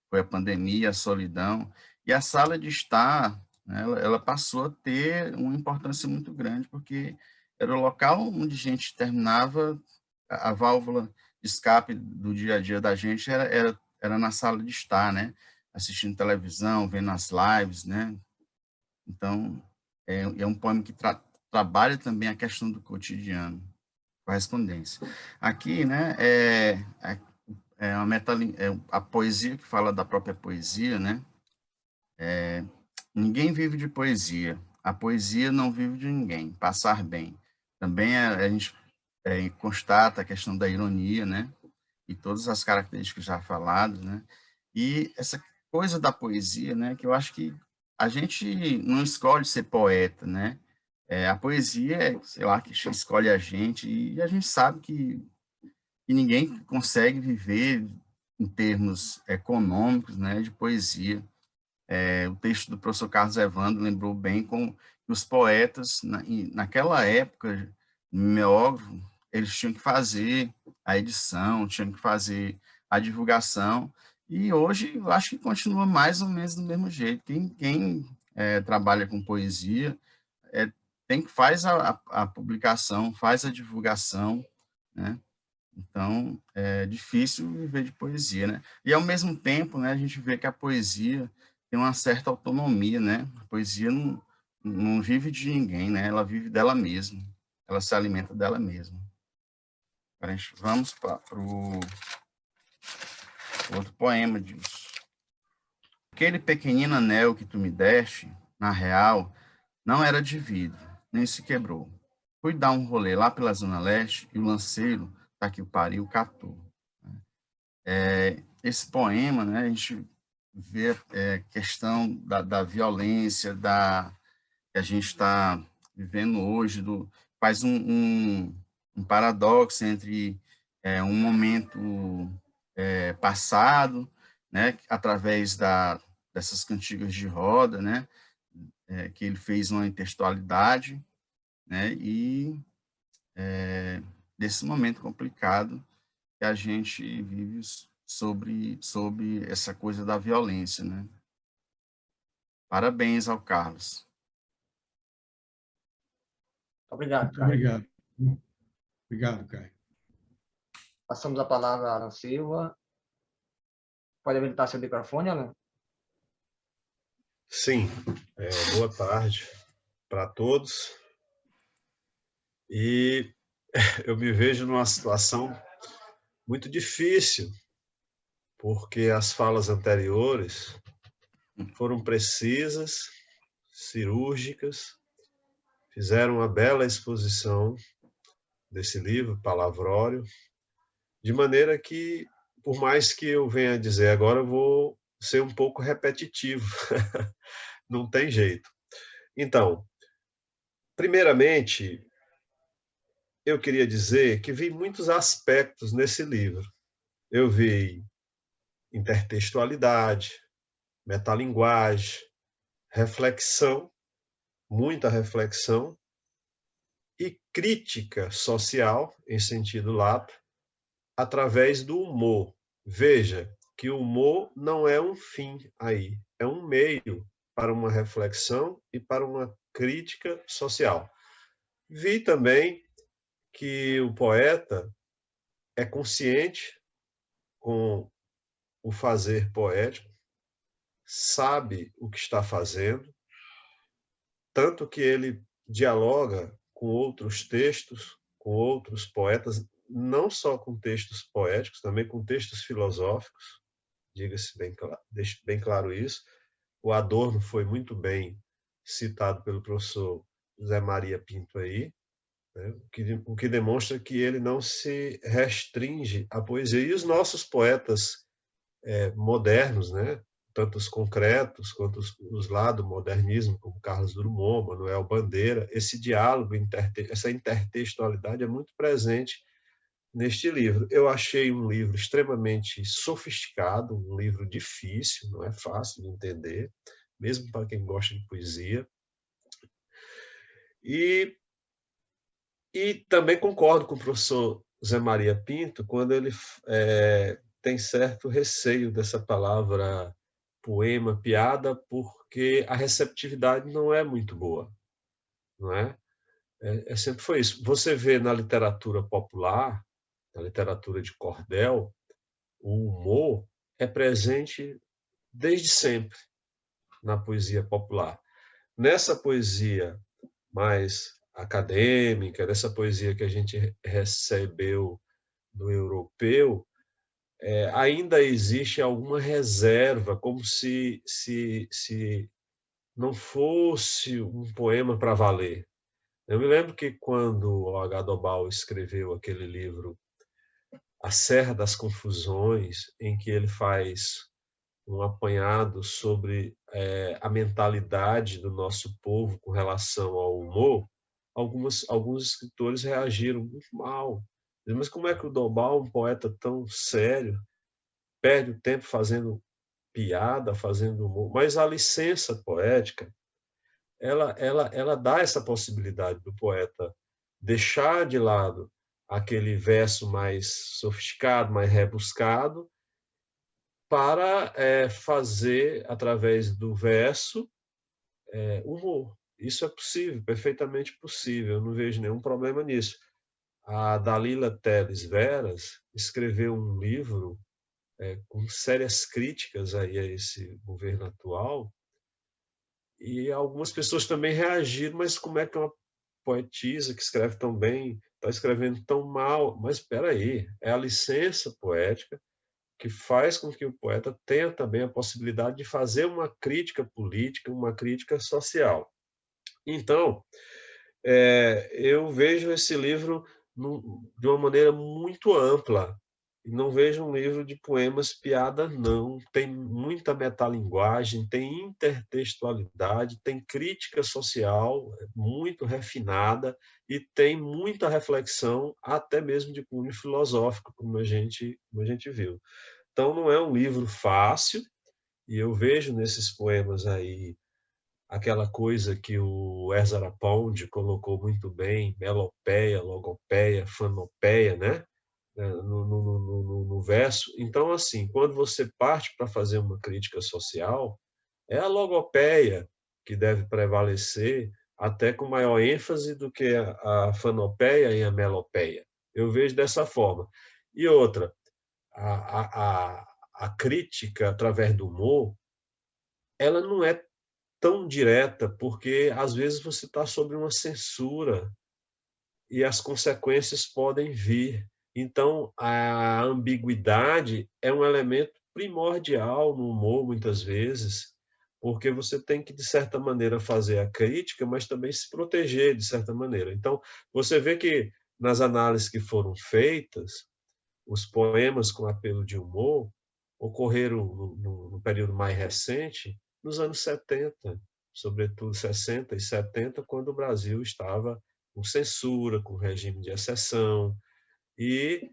Foi a pandemia, a solidão, e a sala de estar, né, ela passou a ter uma importância muito grande, porque era o local onde a gente terminava, a válvula de escape do dia a dia da gente era na sala de estar, né? Assistindo televisão, vendo as lives, né? Então, é um poema que trabalha também a questão do cotidiano, correspondência. Aqui, né, a poesia que fala da própria poesia, né? Ninguém vive de poesia. A poesia não vive de ninguém. Passar bem. Também a gente constata a questão da ironia, né? E todas as características já faladas, né? E essa coisa da poesia, né? Que eu acho que a gente não escolhe ser poeta, né? A poesia sei lá, que escolhe a gente, e a gente sabe que ninguém consegue viver em termos econômicos, né, de poesia. O texto do professor Carlos Evandro lembrou bem como os poetas, naquela época, mimeógrafo, eles tinham que fazer a edição, tinham que fazer a divulgação, e hoje eu acho que continua mais ou menos do mesmo jeito. Quem trabalha com poesia faz a publicação, faz a divulgação, né? Então, é difícil viver de poesia, né? E, ao mesmo tempo, né, a gente vê que a poesia tem uma certa autonomia, né? A poesia não vive de ninguém, né? Ela vive dela mesma. Ela se alimenta dela mesma. Agora, vamos para o outro poema, diz. Aquele pequenino anel que tu me deste, na real, não era de vidro, nem se quebrou. Fui dar um rolê lá pela Zona Leste e o lanceiro, tá que o pariu, catou. Esse poema, né, a gente vê a questão da violência, que a gente está vivendo hoje, faz um paradoxo entre um momento passado, né, através dessas cantigas de roda, né, que ele fez uma intertextualidade, né, e desse momento complicado que a gente vive sobre essa coisa da violência, né? Parabéns ao Carlos. Obrigado, Muito Caio. obrigado. Obrigado, Caio. Passamos a palavra a Alan Silva. Pode habilitar seu microfone, Alan? Sim, boa tarde para todos. E eu me vejo numa situação muito difícil, porque as falas anteriores foram precisas, cirúrgicas, fizeram uma bela exposição desse livro, Palavrório, de maneira que, por mais que eu venha dizer agora, eu vou ser um pouco repetitivo. Não tem jeito. Então, primeiramente, eu queria dizer que vi muitos aspectos nesse livro. Eu vi intertextualidade, metalinguagem, reflexão, muita reflexão, e crítica social, em sentido lato, através do humor. Veja que o humor não é um fim aí, é um meio para uma reflexão e para uma crítica social. Vi também que o poeta é consciente com o fazer poético, sabe o que está fazendo, tanto que ele dialoga com outros textos, com outros poetas, não só com textos poéticos, também com textos filosóficos, diga-se deixe bem claro isso. O Adorno foi muito bem citado pelo professor José Maria Pinto aí, né? O que demonstra que ele não se restringe à poesia. E os nossos poetas modernos, né? Tanto os concretos quanto os lá do modernismo, como Carlos Drummond, Manuel Bandeira, esse diálogo, essa intertextualidade é muito presente neste livro. Eu achei um livro extremamente sofisticado, um livro difícil, não é fácil de entender, mesmo para quem gosta de poesia. E também concordo com o professor Zé Maria Pinto quando ele tem certo receio dessa palavra poema, piada, porque a receptividade não é muito boa, não é? Sempre foi isso. Você vê na literatura popular, na literatura de cordel, o humor é presente desde sempre na poesia popular. Nessa poesia mais acadêmica, nessa poesia que a gente recebeu do europeu, ainda existe alguma reserva, como se não fosse um poema para valer. Eu me lembro que quando o H. Dobal escreveu aquele livro A Serra das Confusões, em que ele faz um apanhado sobre a mentalidade do nosso povo com relação ao humor, alguns escritores reagiram muito mal. Mas como é que o Dobal, um poeta tão sério, perde o tempo fazendo piada, fazendo humor? Mas a licença poética, ela dá essa possibilidade do poeta deixar de lado aquele verso mais sofisticado, mais rebuscado, para fazer, através do verso, humor. Isso é possível, perfeitamente possível, eu não vejo nenhum problema nisso. A Dalila Teles Veras escreveu um livro com sérias críticas aí a esse governo atual, e algumas pessoas também reagiram, mas como é que uma poetisa que escreve tão bem está escrevendo tão mal? Mas espera aí, é a licença poética que faz com que o poeta tenha também a possibilidade de fazer uma crítica política, uma crítica social. Então, eu vejo esse livro de uma maneira muito ampla. Não vejo um livro de poemas piada, não. Tem muita metalinguagem, tem intertextualidade, tem crítica social muito refinada e tem muita reflexão, até mesmo de cunho filosófico, como a gente viu. Então, não é um livro fácil, e eu vejo nesses poemas aí aquela coisa que o Ezra Pound colocou muito bem, melopeia, logopeia, fanopeia, né? No verso. Então, assim, quando você parte para fazer uma crítica social, é a logopeia que deve prevalecer, até com maior ênfase do que a fanopeia e a melopeia. Eu vejo dessa forma. E outra, a crítica através do humor, ela não é tão direta, porque às vezes você está sob uma censura e as consequências podem vir. Então, a ambiguidade é um elemento primordial no humor, muitas vezes, porque você tem que, de certa maneira, fazer a crítica, mas também se proteger, de certa maneira. Então, você vê que, nas análises que foram feitas, os poemas com apelo de humor ocorreram no período mais recente, nos anos 70, sobretudo 60 e 70, quando o Brasil estava com censura, com regime de exceção, e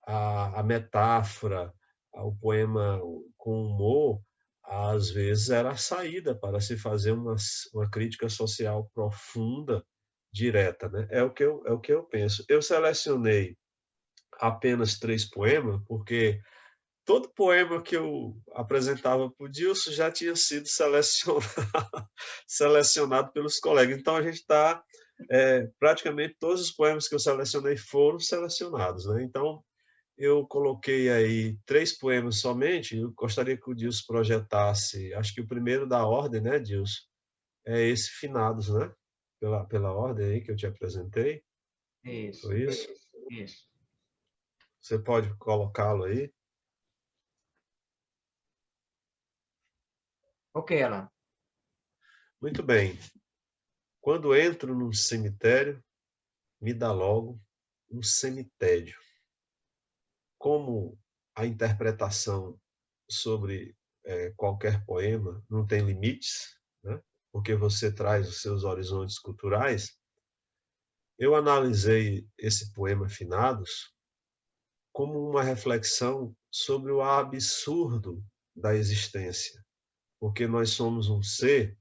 a metáfora, o poema com humor, às vezes, era a saída para se fazer uma crítica social profunda, direta, né? É o que eu penso. Eu selecionei apenas 3 poemas, porque todo poema que eu apresentava para o Dilson já tinha sido selecionado pelos colegas. Então, a gente está... praticamente todos os poemas que eu selecionei foram selecionados, né? Então, eu coloquei aí 3 poemas somente. Eu gostaria que o Dilson projetasse, acho que o primeiro da ordem, né, Dilson? É esse, Finados, né? Pela ordem aí que eu te apresentei. Isso, Foi isso? isso. Você pode colocá-lo aí? Ok, Alan. Muito bem. Quando entro num cemitério, me dá logo um cemitério. Como a interpretação sobre qualquer poema não tem limites, né? Porque você traz os seus horizontes culturais, eu analisei esse poema Finados como uma reflexão sobre o absurdo da existência, porque nós somos um ser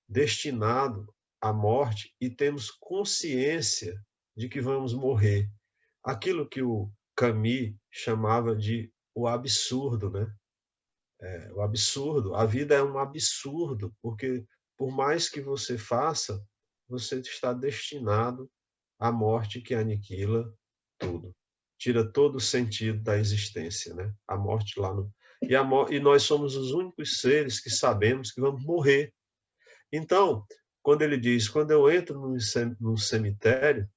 destinado à morte e temos consciência de que vamos morrer. Aquilo que o Camus chamava de o absurdo, né? O absurdo. A vida é um absurdo, porque por mais que você faça, você está destinado à morte que aniquila tudo. Tira todo o sentido da existência, né? A morte lá no... E nós somos os únicos seres que sabemos que vamos morrer. Então, quando ele diz, quando eu entro num cemitério,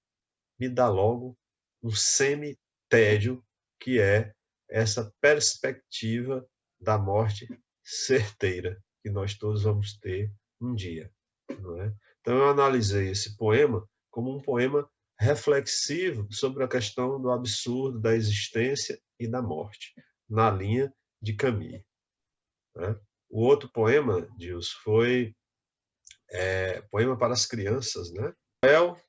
me dá logo um semitédio, que é essa perspectiva da morte certeira, que nós todos vamos ter um dia. Não é? Então, eu analisei esse poema como um poema reflexivo sobre a questão do absurdo da existência e da morte, na linha de Camus. Né? O outro poema, Dilson, foi poema para as crianças, né? Noel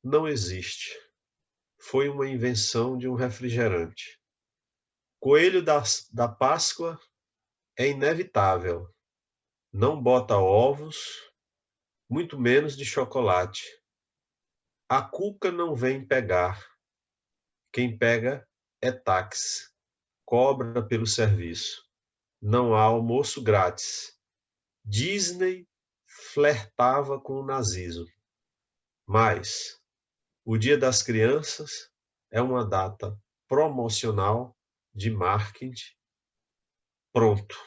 não existe. Foi uma invenção de um refrigerante. Coelho da Páscoa é inevitável. Não bota ovos, muito menos de chocolate. A cuca não vem pegar. Quem pega é táxi. Cobra pelo serviço. Não há almoço grátis. Disney flertava com o nazismo. Mas o Dia das Crianças é uma data promocional de marketing. Pronto,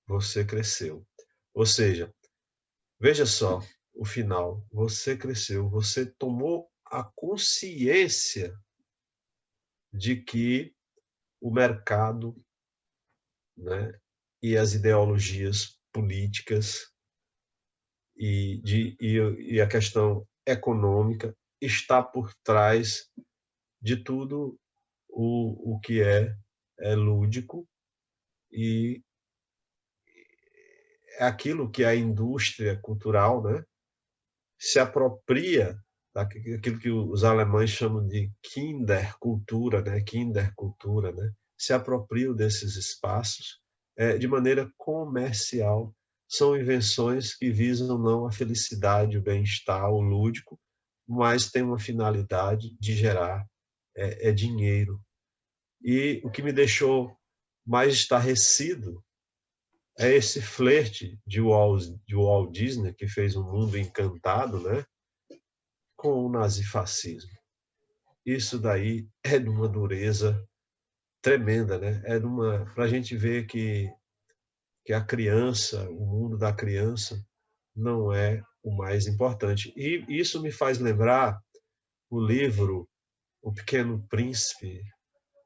você cresceu. Ou seja, veja só o final. Você cresceu, você tomou a consciência de que o mercado, né, e as ideologias políticas e a questão econômica está por trás de tudo o que é lúdico e é aquilo que a indústria cultural, né, se apropria daquilo que os alemães chamam de Kinderkultur, né, Kinderkultur, né, se apropriam desses espaços de maneira comercial. São invenções que visam não a felicidade, o bem-estar, o lúdico, mas tem uma finalidade de gerar dinheiro. E o que me deixou mais estarrecido é esse flerte de Walt Disney, que fez um mundo encantado, né, com o nazifascismo. Isso daí é de uma dureza tremenda, né? Para a gente ver que a criança, o mundo da criança, não é o mais importante. E isso me faz lembrar o livro O Pequeno Príncipe,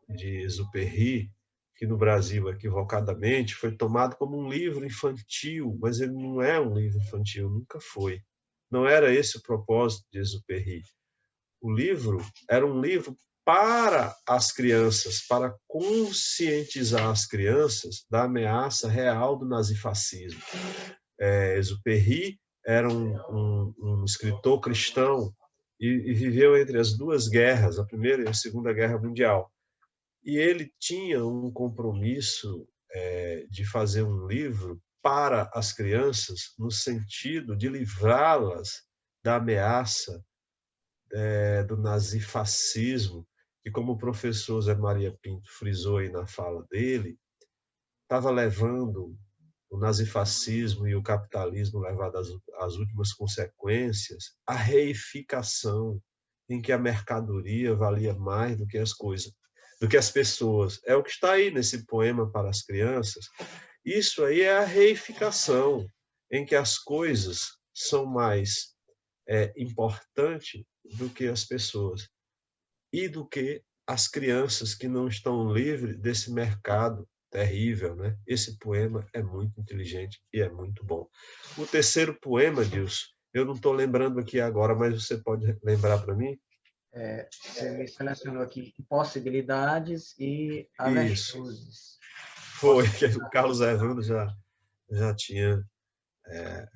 de Exupéry, que no Brasil, equivocadamente, foi tomado como um livro infantil, mas ele não é um livro infantil, nunca foi. Não era esse o propósito de Exupéry. O livro era um livro para as crianças, para conscientizar as crianças da ameaça real do nazifascismo. Exupéry era um escritor cristão e viveu entre as duas guerras, a Primeira e a Segunda Guerra Mundial. E ele tinha um compromisso de fazer um livro para as crianças, no sentido de livrá-las da ameaça do nazifascismo, que, como o professor Zé Maria Pinto frisou aí na fala dele, estava levando o nazifascismo e o capitalismo levado às últimas consequências, a reificação, em que a mercadoria valia mais do que as coisas, do que as pessoas. É o que está aí nesse poema para as crianças. Isso aí é a reificação, em que as coisas são mais importantes do que as pessoas e do que as crianças que não estão livres desse mercado terrível, né? Esse poema é muito inteligente e é muito bom. O terceiro poema, Dilson, eu não estou lembrando aqui agora, mas você pode lembrar para mim? Você me selecionou aqui possibilidades e avestruzes. Foi, que o Carlos Evandro já tinha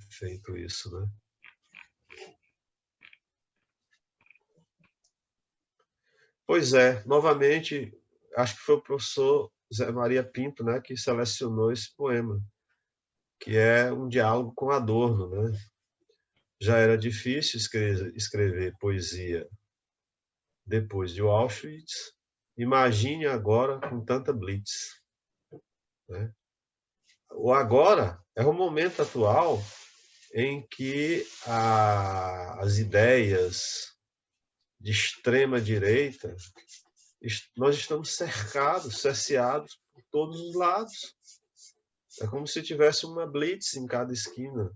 feito isso, né? Pois é, novamente, acho que foi o professor Zé Maria Pinto, né, que selecionou esse poema, que é um diálogo com Adorno, né? Já era difícil escrever poesia depois de Auschwitz, imagine agora com tanta blitz, né? O agora é o momento atual em que as ideias de extrema direita, nós estamos cerceados por todos os lados. É como se tivesse uma blitz em cada esquina.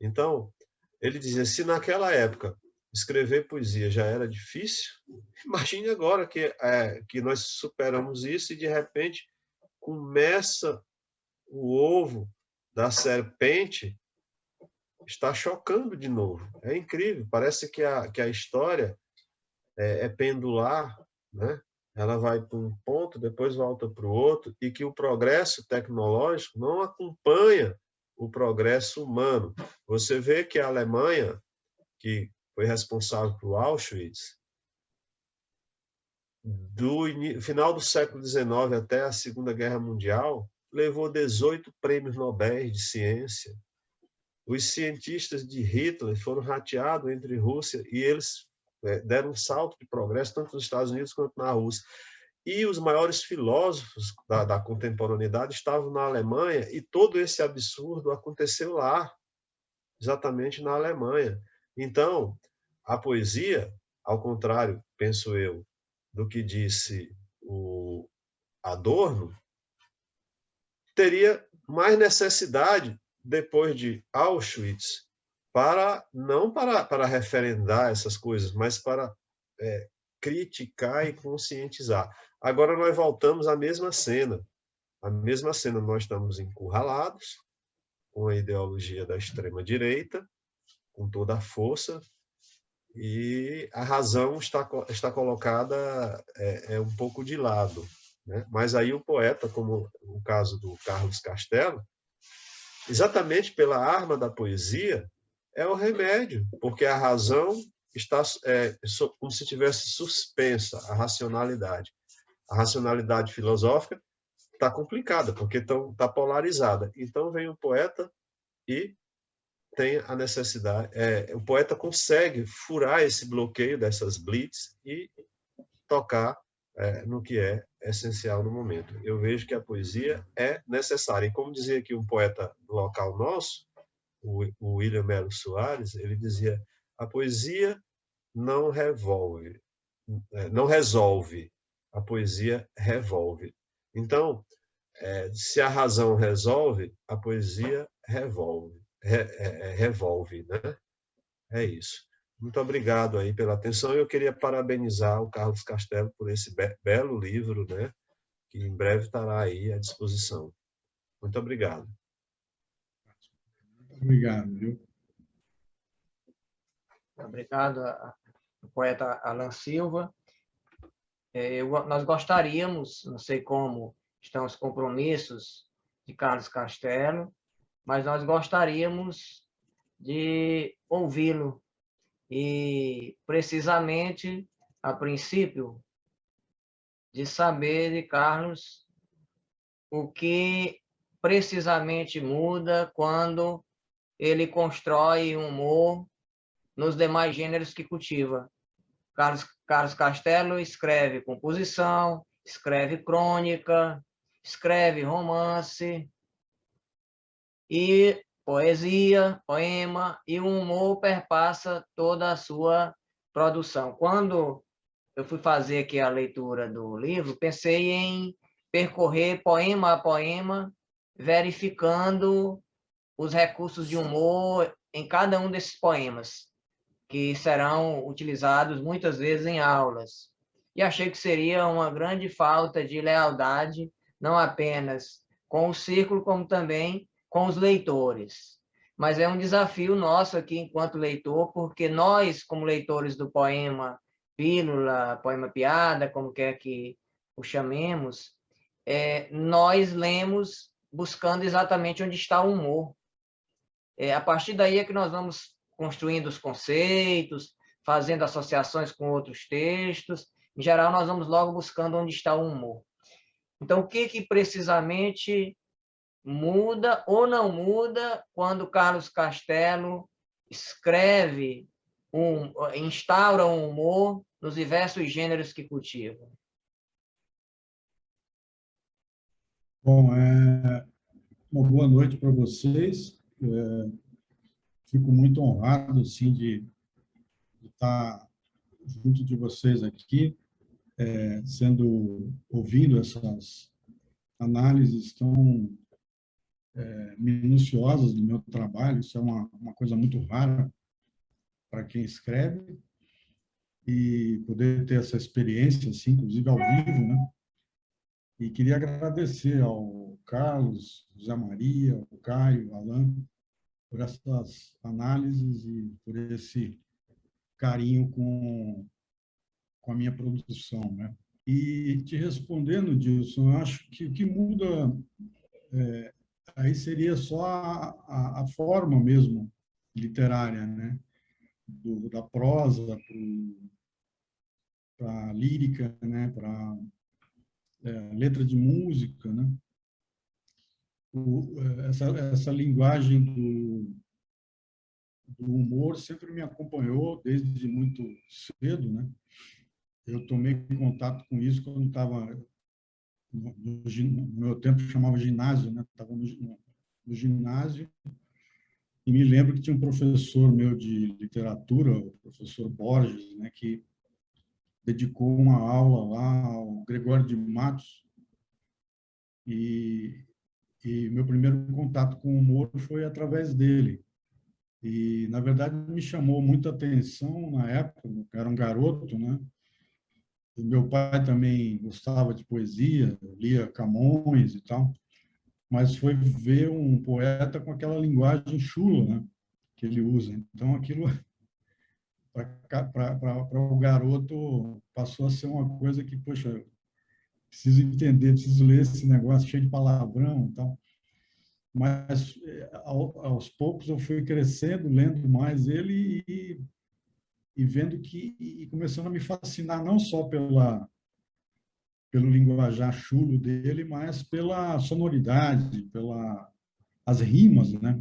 Então, ele dizia, se naquela época escrever poesia já era difícil, imagine agora que nós superamos isso e, de repente, começa o ovo da serpente está chocando de novo. É incrível, parece que a história é pendular, né? Ela vai para um ponto, depois volta para o outro, e que o progresso tecnológico não acompanha o progresso humano. Você vê que a Alemanha, que foi responsável por Auschwitz, do final do século XIX até a Segunda Guerra Mundial, levou 18 prêmios Nobel de ciência. Os cientistas de Hitler foram rateados entre Rússia e eles deram um salto de progresso tanto nos Estados Unidos quanto na Rússia. E os maiores filósofos da contemporaneidade estavam na Alemanha e todo esse absurdo aconteceu lá, exatamente na Alemanha. Então, a poesia, ao contrário, penso eu, do que disse o Adorno, teria mais necessidade, depois de Auschwitz, não para referendar essas coisas, mas para criticar e conscientizar. Agora nós voltamos à mesma cena. A mesma cena, nós estamos encurralados com a ideologia da extrema-direita, com toda a força, e a razão está colocada um pouco de lado, né? Mas aí o poeta, como o caso do Carlos Castelo, exatamente pela arma da poesia, é o remédio, porque a razão está como se tivesse suspensa a racionalidade. A racionalidade filosófica está complicada, porque está polarizada. Então vem o poeta e tem a necessidade, o poeta consegue furar esse bloqueio dessas blitz e tocar no que é essencial no momento. Eu vejo que a poesia é necessária. E como dizia aqui um poeta local nosso, o William Melo Soares, ele dizia, a poesia não resolve, a poesia revolve. Então, se a razão resolve, a poesia revolve, né? É isso. Muito obrigado aí pela atenção. Eu queria parabenizar o Carlos Castelo por esse belo livro, né? Que em breve estará aí à disposição. Muito obrigado. Obrigado, viu? Obrigado ao poeta Alan Silva. Nós gostaríamos, não sei como estão os compromissos de Carlos Castelo, mas nós gostaríamos de ouvi-lo. E, precisamente, a princípio, de saber de Carlos o que precisamente muda quando ele constrói humor nos demais gêneros que cultiva. Carlos Castelo escreve composição, escreve crônica, escreve romance e poesia, poema, e o humor perpassa toda a sua produção. Quando eu fui fazer aqui a leitura do livro, pensei em percorrer poema a poema, verificando os recursos de humor em cada um desses poemas, que serão utilizados muitas vezes em aulas. E achei que seria uma grande falta de lealdade, não apenas com o círculo, como também com os leitores. Mas é um desafio nosso aqui, enquanto leitor, porque nós, como leitores do poema Pílula, poema Piada, como quer que o chamemos, nós lemos buscando exatamente onde está o humor. A partir daí é que nós vamos construindo os conceitos, fazendo associações com outros textos. Em geral, nós vamos logo buscando onde está o humor. Então, o que precisamente muda ou não muda quando Carlos Castelo escreve, instaura um humor nos diversos gêneros que cultiva? Bom, uma boa noite para vocês. Fico muito honrado assim, de estar junto de vocês aqui, ouvindo essas análises tão minuciosas do meu trabalho. Isso é uma coisa muito rara para quem escreve, e poder ter essa experiência, assim, inclusive ao vivo, né? E queria agradecer ao Carlos, José Maria, ao Caio, ao Alan, por essas análises e por esse carinho com a minha produção, né? E te respondendo, Dilson, eu acho que o que muda aí seria só a forma mesmo literária, né? Da prosa para a lírica, né? Para letra de música, né? Essa linguagem do humor sempre me acompanhou desde muito cedo, né? Eu tomei contato com isso quando estava no meu tempo chamava ginásio, né? Estava no ginásio, e me lembro que tinha um professor meu de literatura, o professor Borges, né? Que dedicou uma aula lá ao Gregório de Matos, e meu primeiro contato com o humor foi através dele. E, na verdade, me chamou muita atenção na época, eu era um garoto, né? E meu pai também gostava de poesia, lia Camões e tal, mas foi ver um poeta com aquela linguagem chula, né? Que ele usa. Então, aquilo, para o garoto, passou a ser uma coisa que, poxa, preciso entender, preciso ler esse negócio cheio de palavrão e tal. Mas, aos poucos, eu fui crescendo, lendo mais ele e vendo e começando a me fascinar não só pelo linguajar chulo dele, mas pela sonoridade, as rimas, né?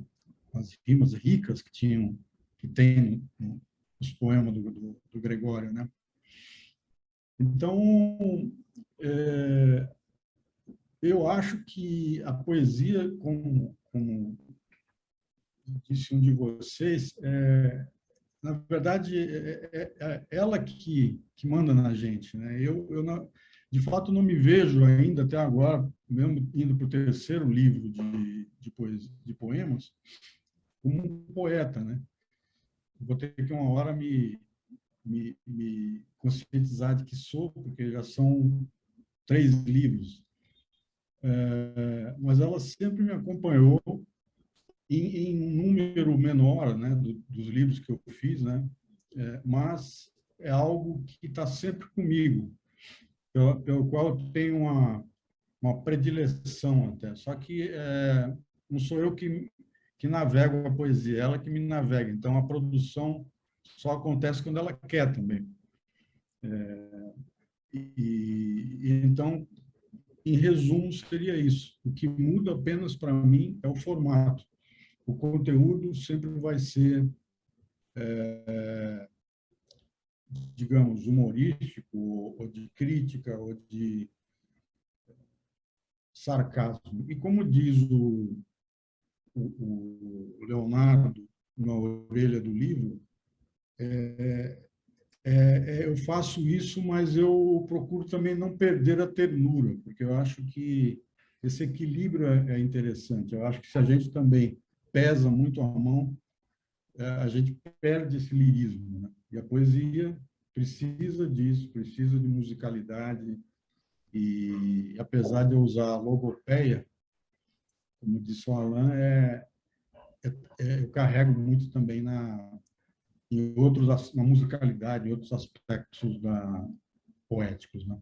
As rimas ricas que tem nos poemas do Gregório, né? Então, eu acho que a poesia, como disse um de vocês, na verdade, é ela que manda na gente, né? Eu não, de fato, não me vejo ainda, até agora, mesmo indo para o terceiro livro de poemas, como um poeta, né? Vou ter que uma hora me conscientizar de que sou, porque já são 3 livros. Mas ela sempre me acompanhou em um número menor, né, dos livros que eu fiz, né? Mas é algo que está sempre comigo, pelo qual eu tenho uma predileção até. Só que não sou eu que navego a poesia, é ela que me navega. Então, a produção só acontece quando ela quer também. Então, em resumo, seria isso. O que muda apenas para mim é o formato. O conteúdo sempre vai ser, digamos, humorístico, ou de crítica, ou de sarcasmo. E como diz o Leonardo na orelha do livro, eu faço isso, mas eu procuro também não perder a ternura, porque eu acho que esse equilíbrio é interessante. Eu acho que se a gente também pesa muito a mão, a gente perde esse lirismo, né? E a poesia precisa disso, precisa de musicalidade, e apesar de eu usar a logopeia, como disse o Alain, eu carrego muito também na musicalidade, em outros aspectos poéticos, né?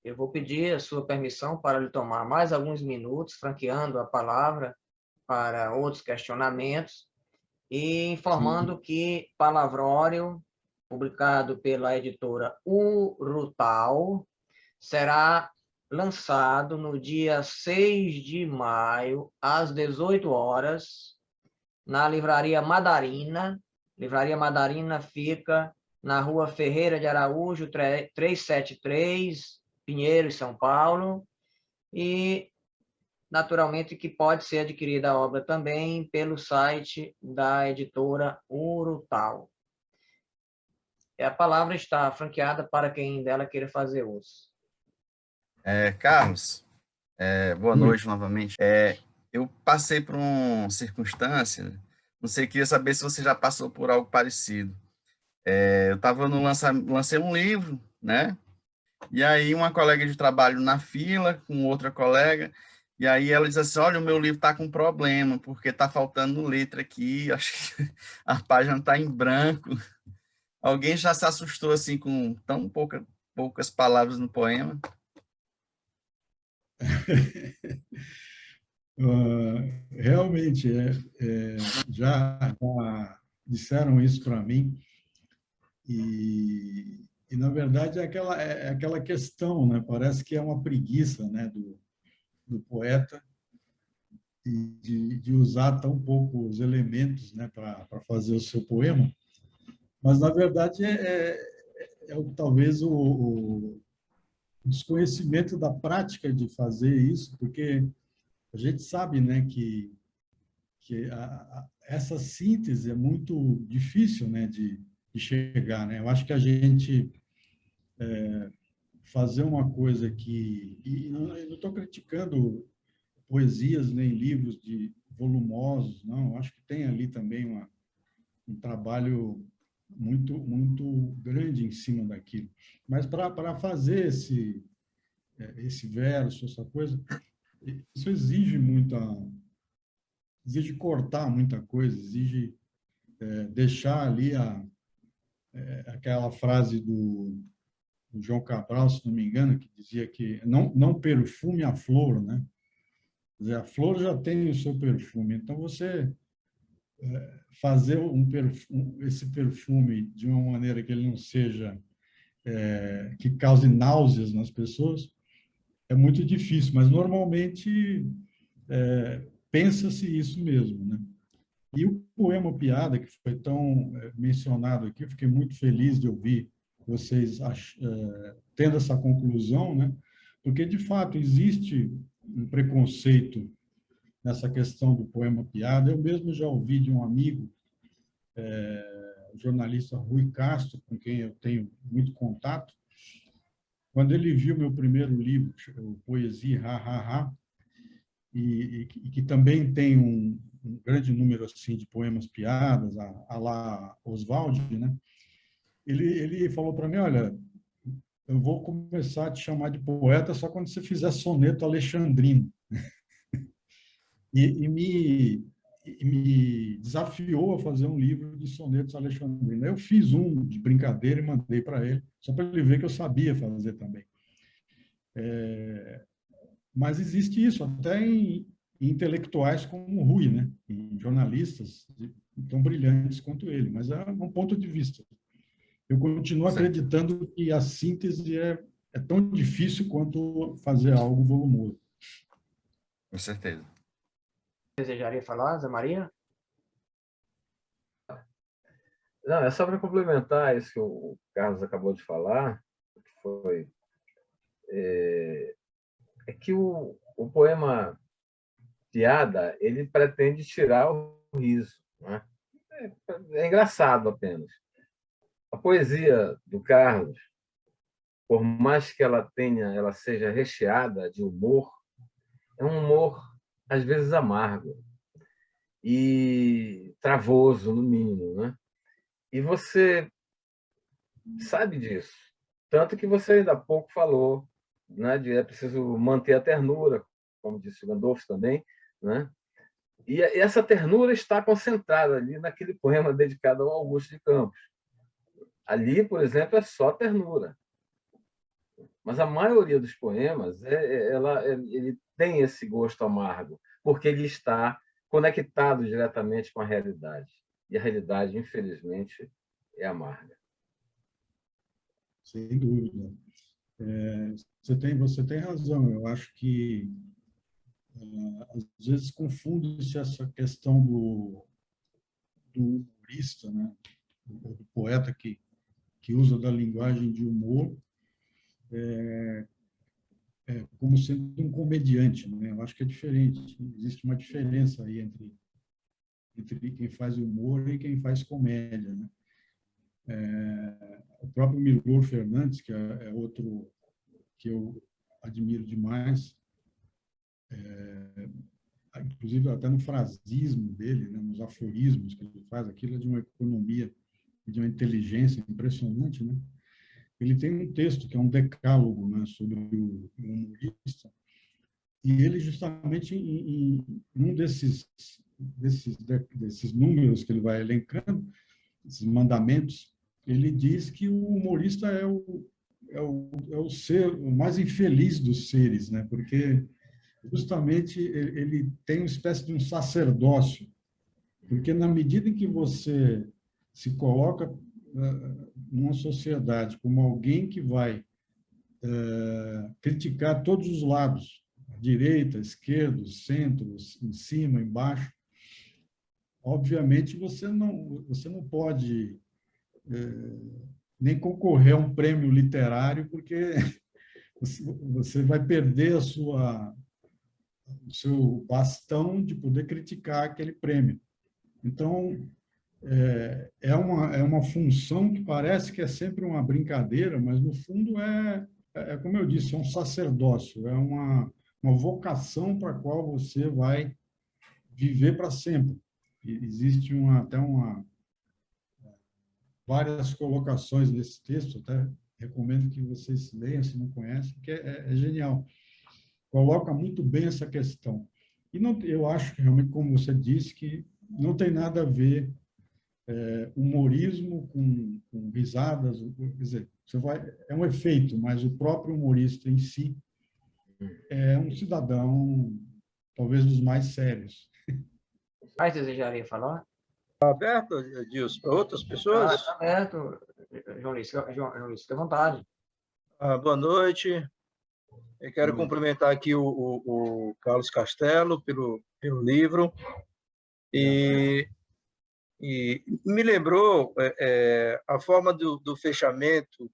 Eu vou pedir a sua permissão para lhe tomar mais alguns minutos, franqueando a palavra para outros questionamentos e informando Sim. que Palavrório, publicado pela editora Urutau, será lançado no dia 6 de maio, às 18 horas, na Livraria Madarina. Livraria Madarina fica na Rua Ferreira de Araújo, 373, Pinheiros, São Paulo. E, naturalmente, que pode ser adquirida a obra também pelo site da editora Urutau. A palavra está franqueada para quem dela queira fazer uso. Carlos, boa Oi. noite novamente. Eu passei por uma circunstância, não sei, queria saber se você já passou por algo parecido. Eu estava lancei um livro, né? E aí uma colega de trabalho na fila, com outra colega, e aí ela diz assim, olha, o meu livro está com problema, porque está faltando letra aqui, acho que a página está em branco. Alguém já se assustou assim com tão poucas palavras no poema? Realmente, já disseram isso para mim, e na verdade é aquela questão, né? Parece que é uma preguiça, né, do poeta de usar tão poucos elementos, né, para fazer o seu poema, mas na verdade talvez o desconhecimento da prática de fazer isso, porque a gente sabe, né, que essa síntese é muito difícil, né, de chegar, né? Eu acho que a gente fazer uma coisa e não estou criticando poesias nem livros volumosos, não. Eu acho que tem ali também um trabalho muito grande em cima daquilo. Mas para fazer esse verso, essa coisa, isso exige cortar muita coisa, exige deixar ali aquela frase do João Cabral, se não me engano, que dizia que não perfume a flor, né? Quer dizer, a flor já tem o seu perfume, então você fazer esse perfume de uma maneira que ele não seja que cause náuseas nas pessoas é muito difícil, mas normalmente pensa-se isso mesmo, né? E o poema Piada, que foi tão mencionado aqui, eu fiquei muito feliz de ouvir vocês tendo essa conclusão, né? Porque, de fato, existe um preconceito nessa questão do poema Piada. Eu mesmo já ouvi de um amigo, o jornalista Rui Castro, com quem eu tenho muito contato, quando ele viu meu primeiro livro, o Poesia, Ha, Ha, Ha, e que também tem um grande número assim de poemas piadas, a lá Oswald, né? Ele falou para mim, olha, eu vou começar a te chamar de poeta só quando você fizer soneto alexandrino. Me desafiou a fazer um livro de sonetos alexandrinos. Eu fiz um de brincadeira e mandei para ele, só para ele ver que eu sabia fazer também. Mas existe isso até em intelectuais como o Rui, né? Em jornalistas tão brilhantes quanto ele, mas é um ponto de vista. eu continuo acreditando que a síntese é tão difícil quanto fazer algo volumoso. Com certeza. Desejaria falar, Zé Maria? Não, é só para complementar isso que o Carlos acabou de falar, que foi que o poema Piada, ele pretende tirar o riso, né? É engraçado apenas. A poesia do Carlos, por mais que ela seja recheada de humor, é um humor às vezes amargo e travoso, no mínimo, né? E você sabe disso. Tanto que você ainda há pouco falou, né, de é preciso manter a ternura, como disse o Gandolfo também, né? E essa ternura está concentrada ali naquele poema dedicado ao Augusto de Campos. Ali, por exemplo, é só ternura. Mas a maioria dos poemas, ele tem esse gosto amargo, porque ele está conectado diretamente com a realidade. E a realidade, infelizmente, é amarga. Sem dúvida. Você tem razão. Eu acho que, às vezes, confunde-se essa questão do humorista, né? Do poeta que usa da linguagem de humor como sendo um comediante, né? Eu acho que é diferente. Existe uma diferença aí entre quem faz humor e quem faz comédia, né? O próprio Milor Fernandes, que é outro que eu admiro demais, inclusive até no frasismo dele, né, nos aforismos que ele faz, aquilo é de uma economia e de uma inteligência impressionante, né? Ele tem um texto que é um decálogo, né, sobre o humorista, e ele justamente em um desses números que ele vai elencando, esses mandamentos, ele diz que o humorista é o ser o mais infeliz dos seres, né? Porque justamente ele tem uma espécie de um sacerdócio, porque na medida em que você se coloca numa sociedade como alguém que vai criticar todos os lados, a direita, a esquerda, o centro, em cima, embaixo, obviamente você não pode nem concorrer a um prêmio literário, porque você vai perder o seu bastão de poder criticar aquele prêmio. Então, é uma função que parece que é sempre uma brincadeira, mas, no fundo, como eu disse, é um sacerdócio, é uma vocação para a qual você vai viver para sempre. Existe várias colocações nesse texto, até recomendo que vocês leiam, se não conhecem, que é genial. Coloca muito bem essa questão. E não, eu acho que, realmente, como você disse, que não tem nada a ver humorismo com risadas. Quer dizer, é um efeito, mas o próprio humorista em si é um cidadão, talvez, dos mais sérios. Mais desejaria falar? Aberto, Edilson, para outras pessoas? Está aberto, João Luiz, fique à vontade. Boa noite. Eu quero cumprimentar aqui o Carlos Castelo pelo livro. E me lembrou a forma do fechamento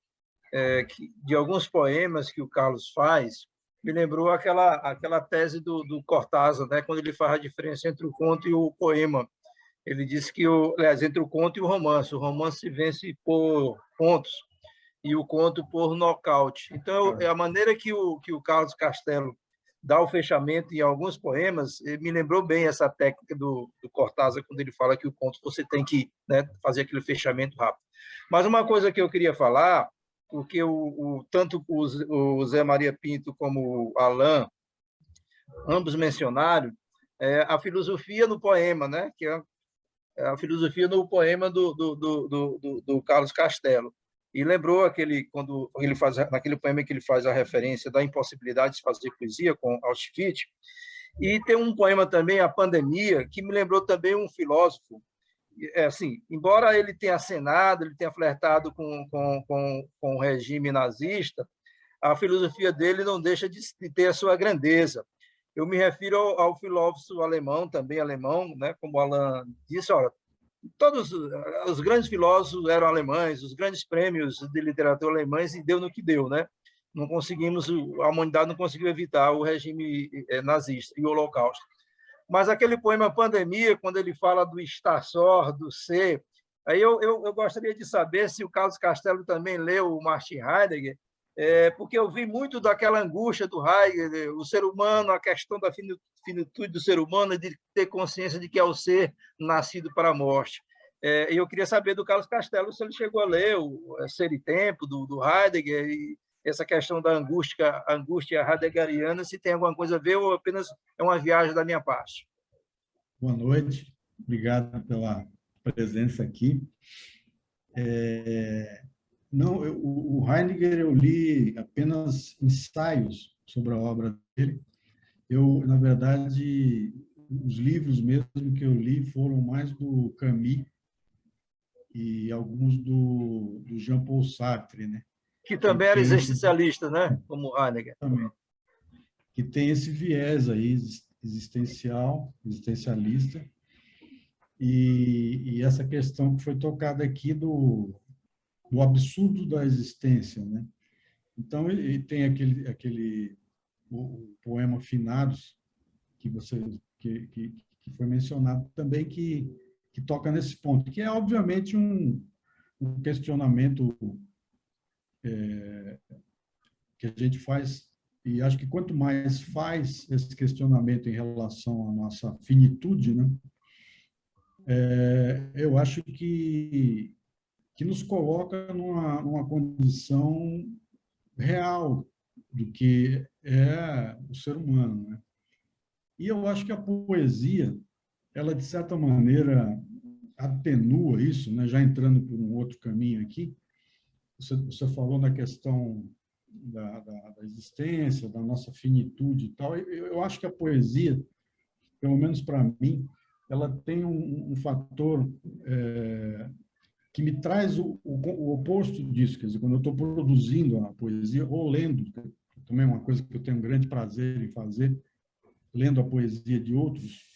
de alguns poemas que o Carlos faz, me lembrou aquela tese do Cortázar, né, quando ele faz a diferença entre o conto e o poema. Ele diz que, aliás, entre o conto e o romance se vence por pontos e o conto por nocaute. Então, a maneira que o Carlos Castelo dá o fechamento em alguns poemas, me lembrou bem essa técnica do Cortázar, quando ele fala que o conto você tem que, né, fazer aquele fechamento rápido. Mas uma coisa que eu queria falar, porque tanto o Zé Maria Pinto como o Alain, ambos mencionaram, a filosofia no poema, né, que é a filosofia no poema do Carlos Castelo. E lembrou quando ele faz, naquele poema que ele faz a referência da impossibilidade de fazer poesia com Auschwitz. E tem um poema também, A Pandemia, que me lembrou também um filósofo, assim, embora ele tenha acenado, ele tenha flertado com o regime nazista, a filosofia dele não deixa de ter a sua grandeza. Eu me refiro ao filósofo alemão, também alemão, né? Como Alan disse, olha, todos os grandes filósofos eram alemães, os grandes prêmios de literatura alemães, e deu no que deu, né? Não conseguimos, a humanidade não conseguiu evitar o regime nazista e o Holocausto. Mas aquele poema Pandemia, quando ele fala do estar só, do ser, aí eu gostaria de saber se o Carlos Castelo também leu o Martin Heidegger, porque eu vi muito daquela angústia do Heidegger, o ser humano, a questão da finitude do ser humano, de ter consciência de que é o ser nascido para a morte. E eu queria saber do Carlos Castelo se ele chegou a ler o Ser e Tempo, do Heidegger, e essa questão da angústia heideggeriana, se tem alguma coisa a ver ou apenas é uma viagem da minha parte. Boa noite, obrigado pela presença aqui. Não, o Heidegger eu li apenas ensaios sobre a obra dele. Na verdade, os livros mesmo que eu li foram mais do Camus e alguns do Jean-Paul Sartre, né? Que também era existencialista, né? Como Heidegger. Também. Que tem esse viés aí existencialista, e essa questão que foi tocada aqui do absurdo da existência, né? Então, ele tem o poema Finados, que foi mencionado também, que toca nesse ponto, que é, obviamente, um questionamento que a gente faz, e acho que quanto mais faz esse questionamento em relação à nossa finitude, né, eu acho que nos coloca numa condição real do que é o ser humano, né? E eu acho que a poesia, ela, de certa maneira, atenua isso, né? Já entrando por um outro caminho aqui. Você falou na questão da existência, da nossa finitude e tal. Eu acho que a poesia, pelo menos para mim, ela tem um fator que me traz o oposto disso. Quer dizer, quando eu estou produzindo a poesia ou lendo, também é uma coisa que eu tenho um grande prazer em fazer, lendo a poesia de outros.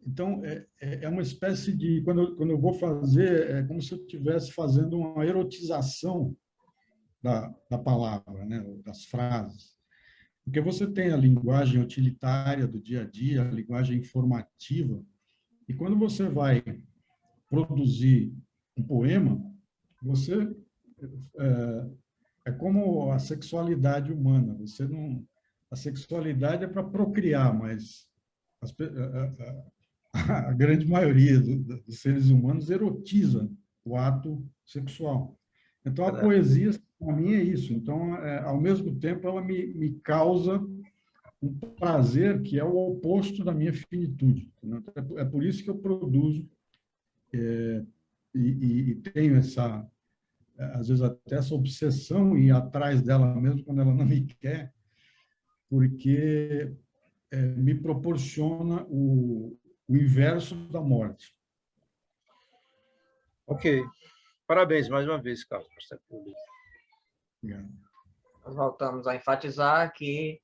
Então, é uma espécie de... Quando eu vou fazer, é como se eu estivesse fazendo uma erotização da palavra, né, das frases. Porque você tem a linguagem utilitária do dia a dia, a linguagem informativa, e quando você vai produzir um poema, você... É como a sexualidade humana. Você não... A sexualidade é para procriar, mas a grande maioria dos seres humanos erotiza o ato sexual. Então, a poesia, para mim, é isso. Então, ao mesmo tempo, ela me causa um prazer que é o oposto da minha finitude. É por isso que eu produzo e tenho essa, às vezes, até essa obsessão em ir atrás dela mesmo quando ela não me quer, porque me proporciona o inverso da morte. Ok. Parabéns mais uma vez, Carlos. Obrigado. Nós voltamos a enfatizar que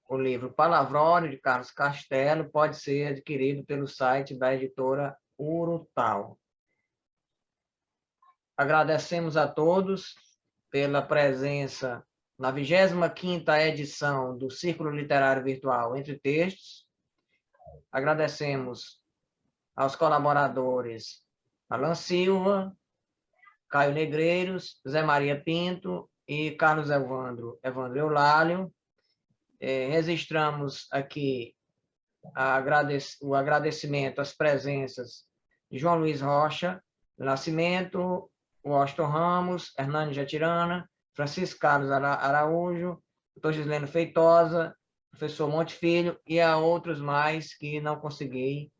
o livro Palavrone, de Carlos Castelo, pode ser adquirido pelo site da editora Urutau. Agradecemos a todos pela presença na 25ª edição do Círculo Literário Virtual Entre Textos. Agradecemos aos colaboradores Alan Silva, Caio Negreiros, Zé Maria Pinto e Carlos Evandro Eulálio. Registramos aqui o agradecimento às presenças de João Luiz Rocha do Nascimento, Washington Ramos, Hernani Jatirana, Francisco Carlos Araújo, Dr. Gisleno Feitosa, professor Monte Filho e a outros mais que não consegui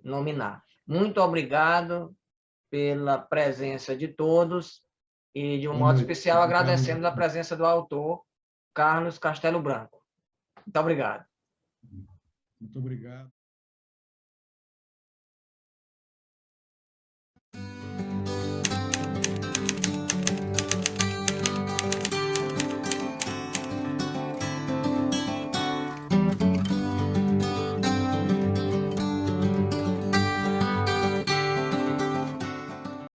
nominar. Muito obrigado pela presença de todos e, de um modo especial, agradecemos a presença do autor, Carlos Castelo Branco. Muito obrigado. Muito obrigado.